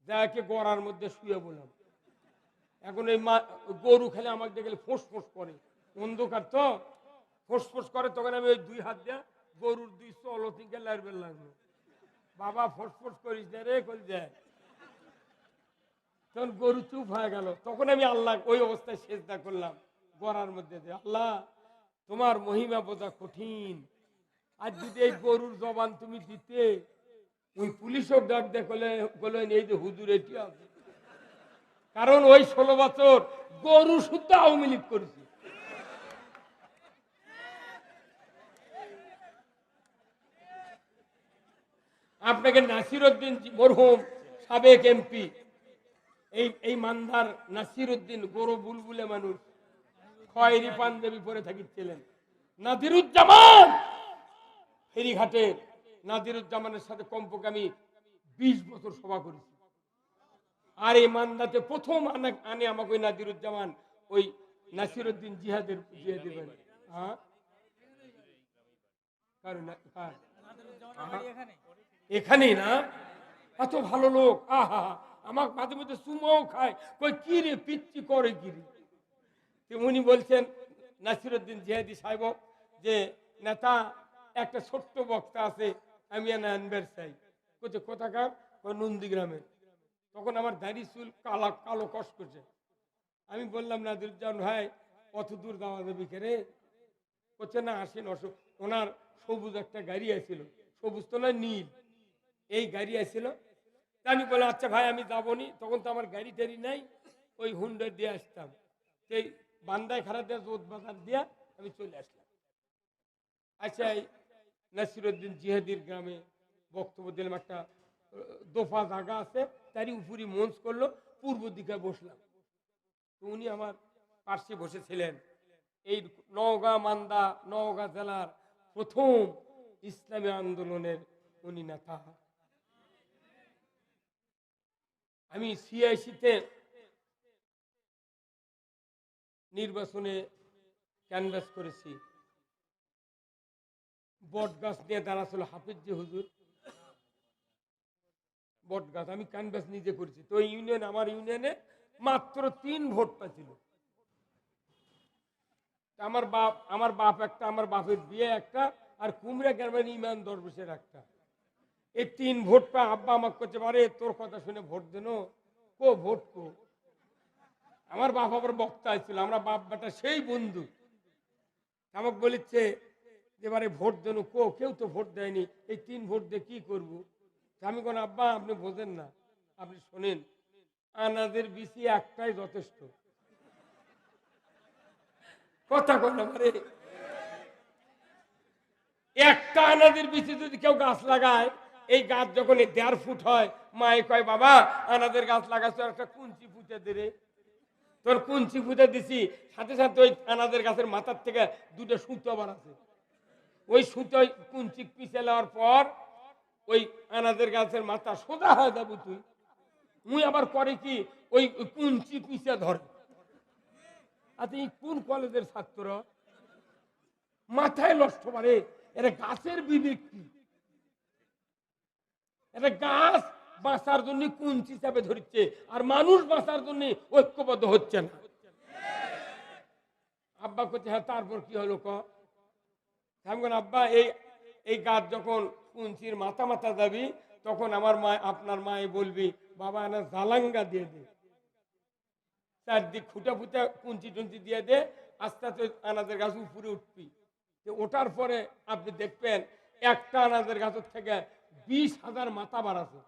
Speaker 1: যাকে গড়ার মধ্যে শুয়ে বললাম। এখন এই গরু খেলে আমাকে দেখলে ফোঁস ফোঁস করে, অন্ধকার তো ফোঁস ফোঁস করে। তখন আমি ওই 2 হাত দিয়ে গরুর 2 চলতিকে লাইবেল লাগলো। বাবা ফোঁস ফোঁস করিস না রে, কল যায়। তখন গরু চুপ হয়ে গেল। তখন আমি আল্লাহ ওই অবস্থায় সেজদা করলাম গড়ার মধ্যে, যে আল্লাহ তোমার মহিমা বোঝা কঠিন। আর যদি এই গরুর জবান তুমি দিতে, ওই পুলিশও ডাক দেখলেন এই যে হুজুর এটি আছে। কারণ ওই 16 বছর গরু শুদ্ধ আওয়ামী লীগ করেছে। আপনাকে নাসির উদ্দিন মরহুম সাবেক এমপি, এই মান্দার নাসির উদ্দিন গরু বুলবুলে মানুষ, খয়েরি পাঞ্জাবি পরে থাকিছিলেন। নাদিরুজ্জামান ফেরিঘাটের নাদিরুজ্জামানের সাথে কমপক্ষে আমি 20 বছর সভা করেছি। আর এই মান্দাতে প্রথম আনে আমাকে ওই নাদিরুজ্জামান ওই নাসির উদ্দিন জিহাদের হ্যাঁ এখানেই না, এত ভালো লোক। আহা, আমার মাঝে মধ্যে সুমাও খায়, কই কি রে পিচ্ছি করে কি রে। উনি বলছেন নাসির উদ্দিন জিহাদি সাহেব যে নেতা একটা ছোট্ট বক্তা আছে আমি আনবার চাই। কোথাকার? নন্দীগ্রামের। তখন আমার দাড়ি চুল কালো কালো কষ করছে। আমি বললাম নাদিরুজ্জামান ভাই কত দূর যাওয়া যাবে কেরে? বলছে না আসেন অসুখ। ওনার সবুজ একটা গাড়ি আসছিল, সবুজ তো না নীল, এই গাড়ি আসছিল। আমি বললাম আচ্ছা ভাই আমি যাবনি। তখন তো আমার গাড়ি টাড়ি নাই, ওই হুন্ডা দিয়ে আসতাম। সেই বান্দায় খারাপ দিয়ে জোত বাজার দিয়া আমি চলে আসলাম। আচ্ছা এই নাসিরউদ্দিন জিহাদির গ্রামে বক্তব্য দিলাম, একটা দোফা জায়গা আছে, তারই উপরই মঞ্চ করলো, পূর্ব দিকে বসলাম। তো উনি আমার পাশে বসেছিলেন। এই নওগাঁ মান্দা নওগাঁ জেলার প্রথম ইসলামী আন্দোলনের উনি নেতা। আমি সিআইসিতে নির্বাচনে ক্যানভাস করেছি। বট গাছ নিয়ে দাঁড়াছিল হাফিজি হুজুর, বট গাছ আমি ক্যানভাস নিজে করেছি। তো ইউনিয়ন, আমার ইউনিয়নে মাত্র 3 ভোট পাচ্ছিল। আমার বাপ একটা, আমার বাপের বিয়ে একটা, আর কুমড়া গ্রামের ইমান দরবেশের একটা। এই 3 ভোট পা আব্বা আমাকে করছে, আরে তোর কথা শুনে ভোট দেন কো, ভোট কো। আমার বাপ আবার বক্তা ছিল, আমরা বাপ বেটা সেই বন্ধু। আমাকে বলিচ্ছে যে এবারে ভোট দেন কো, কেউ তো ভোট দেয়নি, এই 3 ভোট দিয়ে কি করবো? আমি কোন আব্বা আপনি বোঝেন না, আপনি শোনেন, আনাদের বিসি একটাই যথেষ্ট। কথা কন আমারে, একটা আনাদের বিচে যদি কেউ গাছ লাগায়, এই গাছ যখন 1.5 ফুট হয়, মায়ে কয় বাবা আনাদের গাছ লাগাচ্ছে, একটা কুঞ্চি ফুটে দে। তোর কুঞ্চি ফুটে দিছি, সাথে সাথে ওই আনাদের গাছের মাথার থেকে 2টা সুতো আবার আছে, ওই সুতো কুঞ্চি পিছে নেওয়ার পর ওই আনাদের গাছের মাথা সোজা হয়ে যাবো তুই। মুই আবার করে কি, ওই কুঞ্চি পিছে ধরে। আচ্ছা এই কোন কলেজের ছাত্র? মাথায় নষ্ট পারে, এটা গাছের বিবেক কি? এটা গাছ বাঁচার জন্য কুঞ্চি চাপে ধরছে, আর মানুষ বাঁচার জন্য ঐক্যবদ্ধ হচ্ছে না। আব্বা করছে হ্যাঁ তারপর কি হলো ক? আব্বা এই এই গাছ যখন কুঞ্চির মাথা মাথা যাবি, তখন আমার মা, আপনার মায়ে বলবি বাবা না জালাঙ্গা দিয়ে দে, চারদিক খুঁটা ফুটা কুঞ্চি টুঞ্চি দিয়ে দে, আস্তে আস্তে আনাজের গাছ উপরে উঠবি। ওঠার পরে আপনি দেখবেন একটা আনাজের গাছের থেকে 20,000 মাথা বাড়াছে।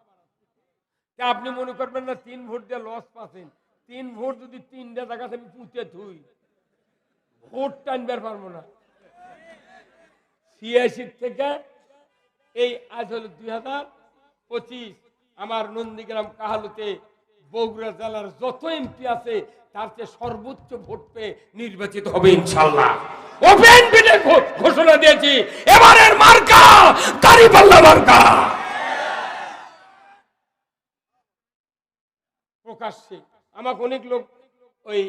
Speaker 1: তা আপনি মনে করবেন না 3 ভোট দিয়ে লস পাচ্ছেন? 3 ভোট যদি 3টা জায়গাতে আমি পুঁতে থুই, ভোট টানবার পারবো না। সিআইসি থেকে এই আজ হলো 2025, আমার নন্দীগ্রাম কাহালুতে বগুড়া জেলার যত এমপি আছে তার চেয়ে সর্বোচ্চ ভোট পেয়ে নির্বাচিত হবে ইনশাআল্লাহ। ওপেন বিলে ঘোষণা দিয়েছি, এবারের মার্কা দাড়িপাল্লা মার্কা। প্রকাশ্যে আমাকে অনেক লোক ওই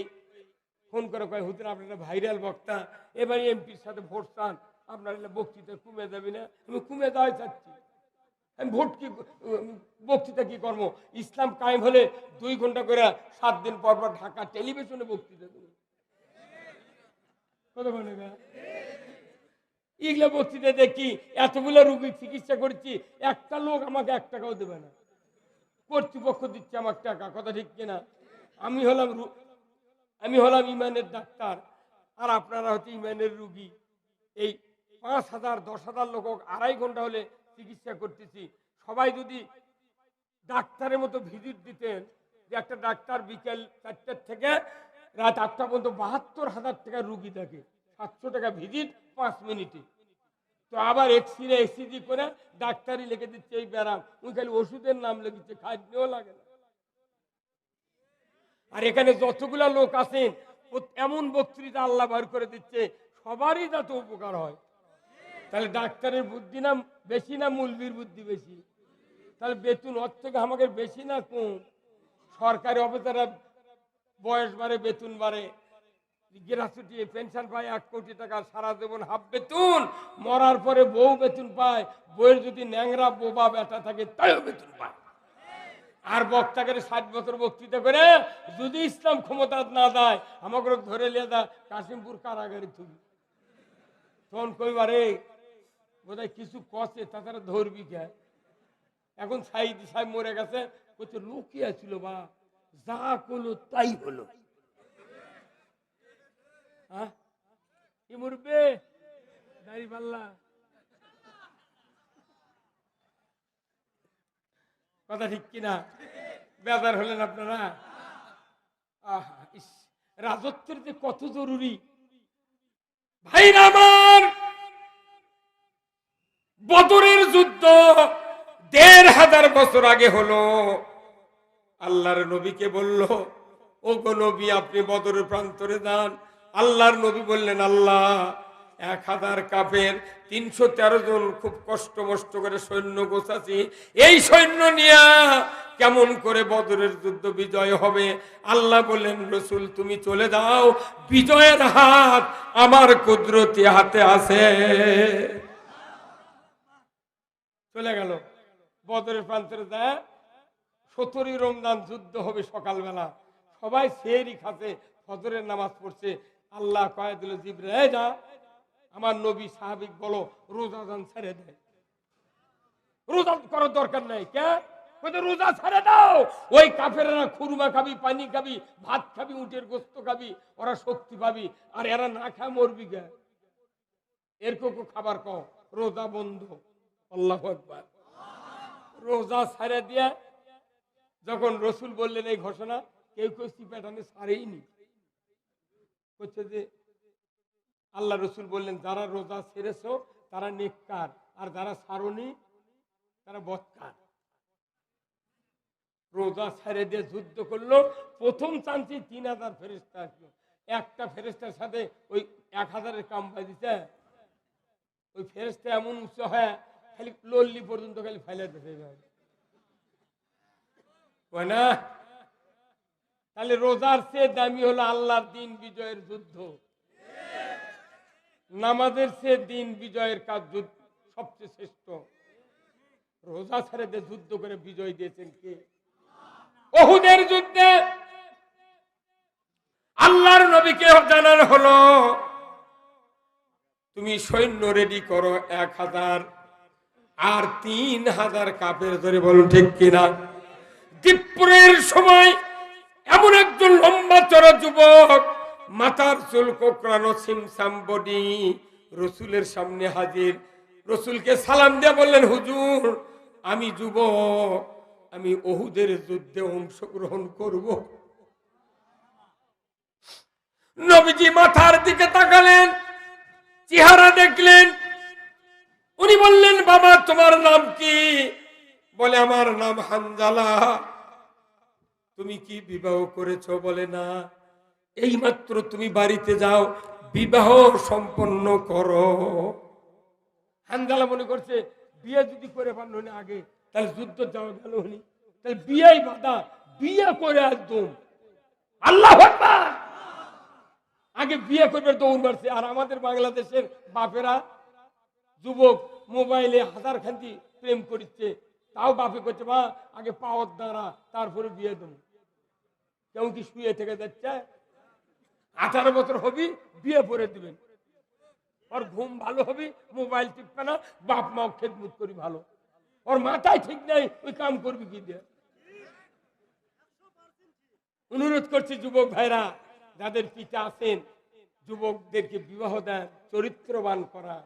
Speaker 1: ফোন করে কয় হুজুর আপনারা ভাইরাল বক্তা, এবারে এমপির সাথে ভোট চান, আপনার বক্তৃতা কমে যাবে না? আমি কমে দেওয়াই চাচ্ছি। আমি ভোট কি বক্তৃতা কি কর্ম? ইসলাম কায়েম হলে 2 ঘন্টা করে 7 দিন পর পর ঢাকা টেলিভিশনে বক্তৃতা দেবো। কত ঘন্টা এগুলো বক্তৃতা দেখি, এতগুলো রোগী চিকিৎসা করছি, একটা লোক আমাকে 1 টাকাও দেবে না, কর্তৃপক্ষ দিচ্ছে আমার টাকা। কথা ঠিক কিনা? আমি হলাম ইমানের ডাক্তার, আর আপনারা হচ্ছে ইমানের রুগী। এই 5,000 10,000 লোক 2.5 ঘন্টা হলে চিকিৎসা করতেছি। সবাই যদি ডাক্তারের মতো ভিজিট দিতেন, যে একটা ডাক্তার বিকেল 4টা থেকে রাত 8টা পর্যন্ত 72,000 টাকা রুগী থাকে, 700 টাকা ভিজিট 5 মিনিটে। তো আবার এক্সরে এসিজি করে ডাক্তারই লিখে দিচ্ছে এই ব্যারাম, ওই খালি ওষুধের নাম লিখেছে, খাদ্যও লাগে না। আর এখানে যতগুলা লোক আছেন এমন বক্তৃতা আল্লাহ বার করে দিচ্ছে, সবারই যাতে উপকার হয়। তাহলে ডাক্তারের বুদ্ধি না বেশি, না মুলবির বুদ্ধি বেশি? তাহলে বেতন ওর থেকে আমাকে বেশি না কম? সরকারি অফিসাররা বয়স বাড়ে, বেতন বাড়ে, গ্রাচুটি পেনশন পায় 1 কোটি টাকা, সারা জীবন হাফ বেতন, মরার পরে বউ বেতন পায়, বউয়ের যদি ন্যাংরা বোবা বেটা থাকে তাইও বেতন পায়। আর বক্তাকে 60 বছর বক্তৃতা করে যদি ইসলাম ক্ষমতা না দেয়, আমাকে ধরে নিয়ে যা কাশিমপুর কারাগারে তুলি, তখন কইবারে বোধহয় কিছু কষে, তাছাড়া ধরবি কে? এখন সাইদ সাহেব মরে গেছে, বলছে লুকিয়ে ছিল বা যা করলো তাই হলো। হ্যাঁ কি মরবে দাড়ি পাল্লা, কথা ঠিক কিনা? বেজার হলেন আপনারা? রাজত্বের যে কত জরুরি ভাইরা আমার। বদরের যুদ্ধ ১৫০০ বছর আগে হলো। আল্লাহর নবীকে বলল, ও গো নবী আপনি বদরের প্রান্তরে যান। আল্লাহর নবী বললেন, আল্লাহ ১০০০ কাফের ৩১৩ জন খুব কষ্ট মষ্ট করে সৈন্য গোছাছি, এই সৈন্য নিয়ে কেমন করে বদরের যুদ্ধ বিজয় হবে? আল্লাহ বললেন, রসুল তুমি চলে যাও, বিজয়ের হাত আমার কুদরতি হাতে আছে। চলে গেল বদরের প্রান্তরে যায়। ১৭ই রমজান যুদ্ধ হবে সকালবেলা, সবাই সেহরি খাচ্ছে, ফজরের নামাজ পড়ছে। আল্লাহ কয়ে দিল, জিবরাইল যা আমার নবী সাহাবিক বলো রোজা দান ছেড়ে দেয়। রোজা করার দরকার নাই, কে রোজা ছেড়ে দাও। ওই কাফেররা খুরমা খাবি, পানি খাবি, ভাত খাবি, উটের গোস্ত খাবি, ওরা শক্তি পাবি, আর এরা না খায় মরবি গে। এরকম খাবার কও, রোজা বন্ধ। আল্লাহু আকবার। রোজা ছেড়ে দিয়ে যখন রসুল বললেন এই ঘোষণা, কেউ কেউ চিপাটানে ছাড়েইনি। হচ্ছে যে আল্লাহ রসুল বললেন, যারা রোজা ছেড়েছ তারা নেককার, আর যারা ছাড়নি তারা বদকার। রোজা ছেড়ে দিয়ে যুদ্ধ করলো। প্রথম চান্সে ৩০০০ ফেরেশতা আসলো। একটা ফেরেশতার সাথে ওই ১০০০-এর কাম বাজিছে। ওই ফেরেশতা এমন উচ্চ হয় খালি লল্লি পর্যন্ত খালি ফেলে দিতে না। তাহলে রোজার চেয়ে দামি হলো আল্লাহর দিন বিজয়ের যুদ্ধ। নামাজের চেয়ে দিন বিজয়ের কাজ সবচেয়ে শ্রেষ্ঠ। রোজা ছেড়ে দিয়ে যুদ্ধ করে বিজয় দিয়েছেন কে? উহুদের যুদ্ধে আল্লাহর নবীকে জানানো হলো, তুমি সৈন্য রেডি করো ১০০০, আর ৩০০০ কাফের ধরে। বলুন ঠিক কিনা? দ্বীপপুরের সময় এমন একজন লম্বা চড়া যুবক, মাথার চুল কোকড়ানো, সিমসাম বডি, রসুলের সামনে হাজির। রসুলকে সালাম দিয়ে বললেন, হুজুর আমি যুবক, আমি উহুদের যুদ্ধে অংশগ্রহণ করব। নবীজি মাথার দিকে তাকালেন, চেহারা দেখলেন। উনি বললেন, বাবা তোমার নাম কি? বলে, আমার নাম হানজালা। তুমি কি বিবাহ করেছো? বলে, না। এইমাত্র তুমি বাড়িতে যাও, বিবাহ সম্পন্ন করো। হানজালা মনে করছে বিয়ে যদি করে পারল না আগে, তাহলে যুদ্ধ যাওয়া গেল হনি, তাহলে বিয়েই বাধা, বিয়ে করে একদম আল্লাহু আকবার। আগে বিয়ে করবে দৌড় মারছে। আর আমাদের বাংলাদেশের বাপেরা যুবক মোবাইলে হাজার খান্তি প্রেম করছে, তাও বাপে করছে, মা আগে পাওয়ার দ্বারা তারপরে বিয়ে দেবো। কেউ কি শুয়ে থেকে যাচ্ছে? 18 বছর হবি বিয়ে করে দিবেন, ওর ঘুম ভালো হবে, মোবাইল টিপবে না, বাপ মাও খেদমত করি ভালো। ওর মাথায় ঠিক নাই, ওই কাম করবি কি দিয়ে? অনুরোধ করছি যুবক ভাইরা, যাদের পিতা আছেন, যুবকদেরকে বিবাহ দেন, চরিত্রবান করান।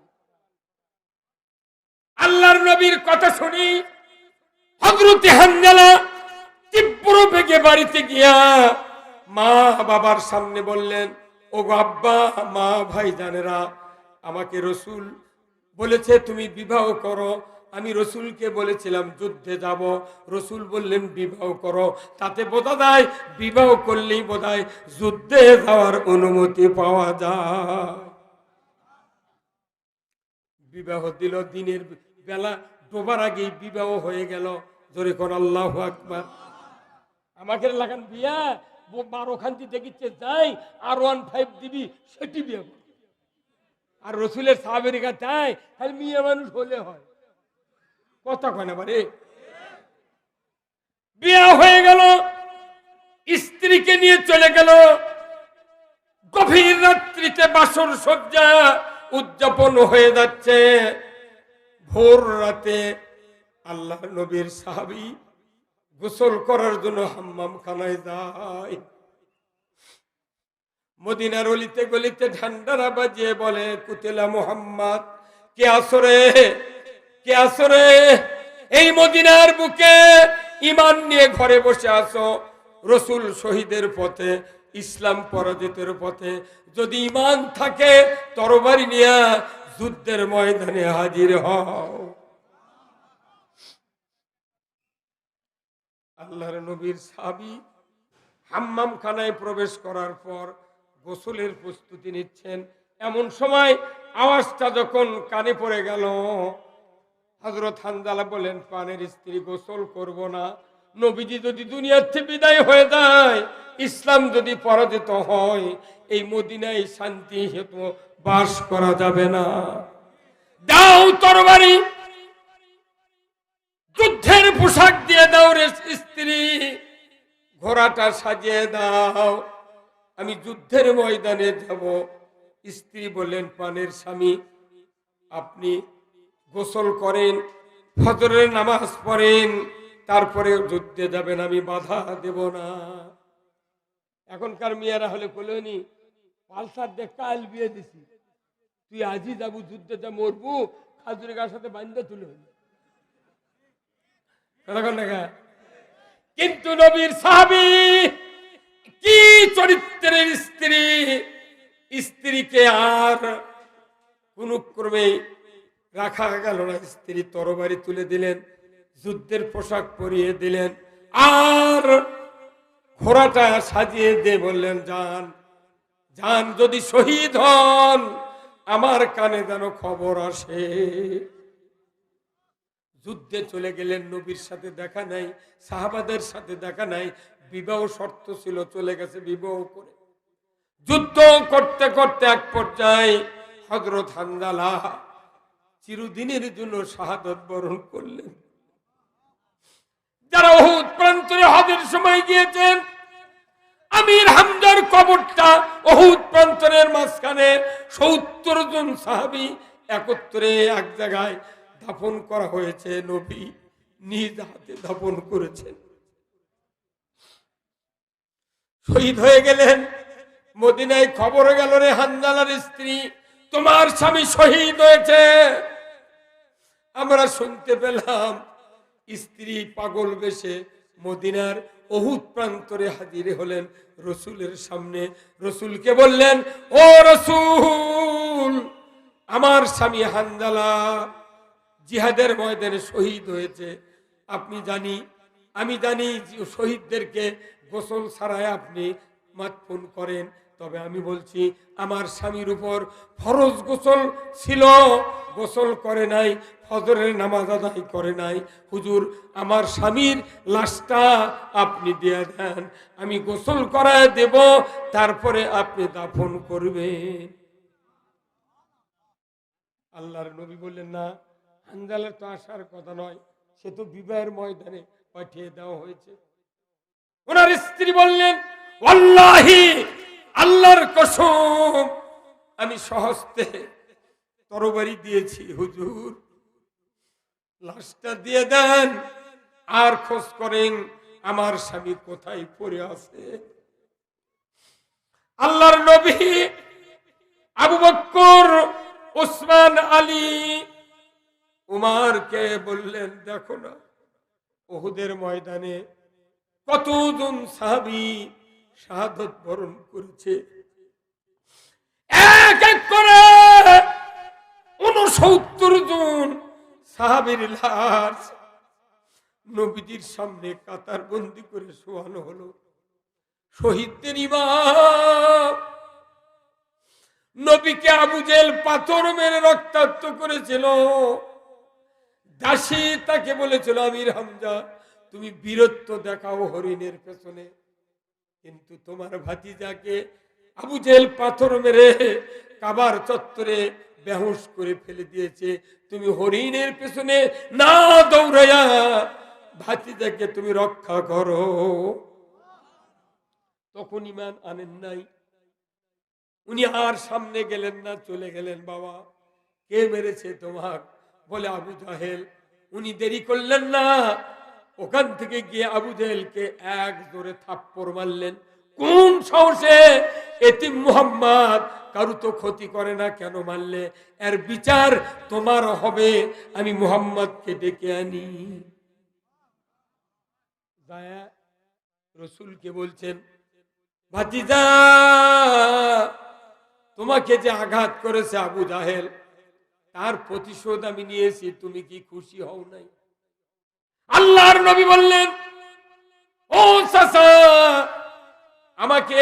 Speaker 1: আল্লাহর নবীর কথা শুনি হযরত হানজালা তীব্র বেগে বাড়িতে গিয়া মা বাবার সামনে বললেন, ও গো আব্বা, মা, ভাই জানেরা, আমাকে রসুল বলেছে তুমি বিবাহ করো। আমি রসুলকে বলেছিলাম যুদ্ধে যাব, রসুল বললেন বিবাহ করো। তাতে বোঝা যায় বিবাহ করলেই বোধহয় যুদ্ধে যাওয়ার অনুমতি পাওয়া যায়। বিবাহ দিল, দিনের বেলা ডোবার আগেই বিবাহ হয়ে গেল। জোরে কোন আল্লাহু আকবার। আমাকে লাগান বিয়া 12 খান্তি দেখিচ্ছে যাই, আর 15 দিবি সেটি বিয়ে। আর রসুলের সাহাবের কাছে চাই খালি মেয়ে মানুষ হলে হয়, কথা কয় না বারে। বিয়ে হয়ে গেল, স্ত্রীকে নিয়ে চলে গেল। গভীর রাত্রিতে বাসর সজ্জা উদযাপন হয়ে যাচ্ছে। ভোর রাতে আল্লাহর নবীর সাহাবী গোসল করার জন্য হাম্মাম খানায় যায়। মদিনার অলিতে গলিতে ঝান্ডারা বাজিয়ে বলে, কুতিলা মুহাম্মদ, কে আসরে, কে আসরে? এই মদিনার বুকে ঈমান নিয়ে ঘরে বসে আছো, রসুল শহীদের পথে, ইসলাম পরাজিতের পথে। যদি ঈমান থাকে তরবারি নিয়ে যুদ্ধের ময়দানে হাজির হও। আল্লাহর নবীর সাহাবী হাম্মাম খানায় প্রবেশ করার পর গোসলের প্রস্তুতি নিচ্ছেন। এমন সময় আওয়াজটা যখন কানে পড়ে গেল, হযরত হানজালা বলেন, পানের স্ত্রী গোসল করব না। নবীজি যদি দুনিয়ার থেকে বিদায় হয়ে যায়, ইসলাম যদি পরাজিত হয়, এই মদিনায় শান্তি হেতু বাস করা যাবে না। দাও তরবারি, যুদ্ধের পোশাক দিয়ে দাও রে স্ত্রী, ঘোড়াটা সাজিয়ে দাও, আমি যুদ্ধের ময়দানে যাব। স্ত্রী বললেন, পানের স্বামী, আপনি গোসল করেন, ফজরের নামাজ পড়েন, তারপরে যুদ্ধে যাবেন, আমি বাধা দেব না। এখনকার মেয়েরা হলে বলেনি, পালসার দিয়ে কাল বিয়ে দিছি, তুই আজই যাবো যুদ্ধে, যা মরবো, খাজুরি গার সাথে বান্ধা তুলে। কিন্তু নবীর সাহাবী কি চরিত্রের স্ত্রী, স্ত্রীকে আর কোন ক্রমে রাখা গেল না। স্ত্রী তরবারি তুলে দিলেন, যুদ্ধের পোশাক পরিয়ে দিলেন, আর ঘোড়াটা সাজিয়ে দিয়ে বললেন, যান যান, যদি শহীদ হন আমার কানে যেন খবর আসে। যুদ্ধে চলে গেলেন, নবীর সাথে দেখা নাই, সাহাবাদের সাথে দেখা নাই, বিবাহ শর্ত ছিল, চলে গেছে বিবাহ করে। যুদ্ধ করতে করতে এক পর্যায়ে হযরত হানজালা চিরদিনের জন্য শাহাদাত বরণ করলেন। যারা উহুদ প্রান্তরে হজের সময় গিয়েছেন, আমির হামজার কবরটা উহুদ প্রান্তরের মাঝখানে ৭০ জন সাহাবী একত্রে এক জায়গায় দাফন করা হয়েছে। নবী নিজ হাতে দাফন করেছেন। শহীদ হয়ে গেলেন। মদিনায় খবর গেল, রে হানজালার স্ত্রী, তোমার স্বামী শহীদ হয়েছে। আমরা শুনতে পেলাম। স্ত্রী পাগল বেশে মদিনার উহুদ প্রান্তরে হাজির হলেন রসুলের সামনে। রসুলকে বললেন, ও রসুল, আমার স্বামী হানজালা জিহাদের ময়দানে শহীদ হয়েছে। আমি জানি শহীদদেরকে গোসল ছাড়াই আপনি মাতফুন করেন, তবে আমি বলছি আমার স্বামীর উপর ফরজ গোসল ছিল, গোসল করে নাই, ফজরের নামাজ আদায় করে নাই। হুজুর, আমার স্বামীর লাশটা আপনি দিয়ে দেন, আমি গোসল করায় দেব, তারপরে আপনি দাফন করবেন। আল্লাহর নবী বললেন, না, হানজালার তো আসার কথা নয়, সে তো বিবাহের ময়দানে পাঠিয়ে দেওয়া হয়েছে। ওনার স্ত্রী বললেন, ওয়াল্লাহি, আল্লাহর কসম, আমি স্বহস্তে তরবারি দিয়েছি, হুজুর লাশটা দিয়ে দেন, আর খোঁজ করেন আমার স্বামী কোথায় পড়ে আছে। আল্লাহর নবী আবু বকর, ওসমান, আলী, উমারকে বললেন, দেখো না উহুদের ময়দানে কতজন সাহাবী শাহাদাত বরণ করেছে। এক এক করে ৬৯ জন সাহাবীর লাশ নবীজির সামনে কাতার বন্দি করে শোয়ানো হলো। শহীদদের ইমাম নবীকে আবু জেহেল পাথর মেরে রক্তাক্ত করেছিল। দাসী তাকে বলেছিল, আমির হামজা, তুমি বীরত্ব দেখাও হরিণের পেছনে, কিন্তু তোমার ভাতিজাকে আবু জেহেল পাথর মেরে কাবার চত্বরে বেহুশ করে ফেলে দিয়েছে, তুমি হরিণের পেছনে না দৌড়াইয়া ভাতিজাকে তুমি রক্ষা করো। তখন ঈমান আনেন নাই, উনি আর সামনে গেলেন না, চলে গেলেন। বাবা, কে মেরেছে তোমার? বলে আবু জাহেল। উনি দেরি করলেন না, ওখান থেকে গিয়ে আবু জেহেলকে এক জোরে থাপ্পড় মারলেন। কোন সাহসে? এতিম মুহাম্মদ কারু তো ক্ষতি করে না, কেন মারলে? এর বিচার তোমার হবে, আমি মুহাম্মদকে ডেকে আনি। যায়া রসুলকে বলছেন, ভাতিজা, তোমাকে যে আঘাত করেছে আবু জাহেল, তার প্রতিশোধ আমি নিয়েছি, তুমি কি খুশি হও নাই? আল্লাহর নবী বললেন, ও চাচা, আমাকে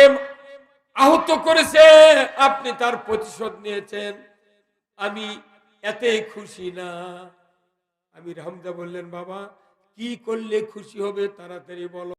Speaker 1: আহত করেছে, আপনি তার প্রতিশোধ নিয়েছেন, আমি এতে খুশি না। আমির হামজা বললেন, বাবা কি করলে খুশি হবে তাড়াতাড়ি বলো।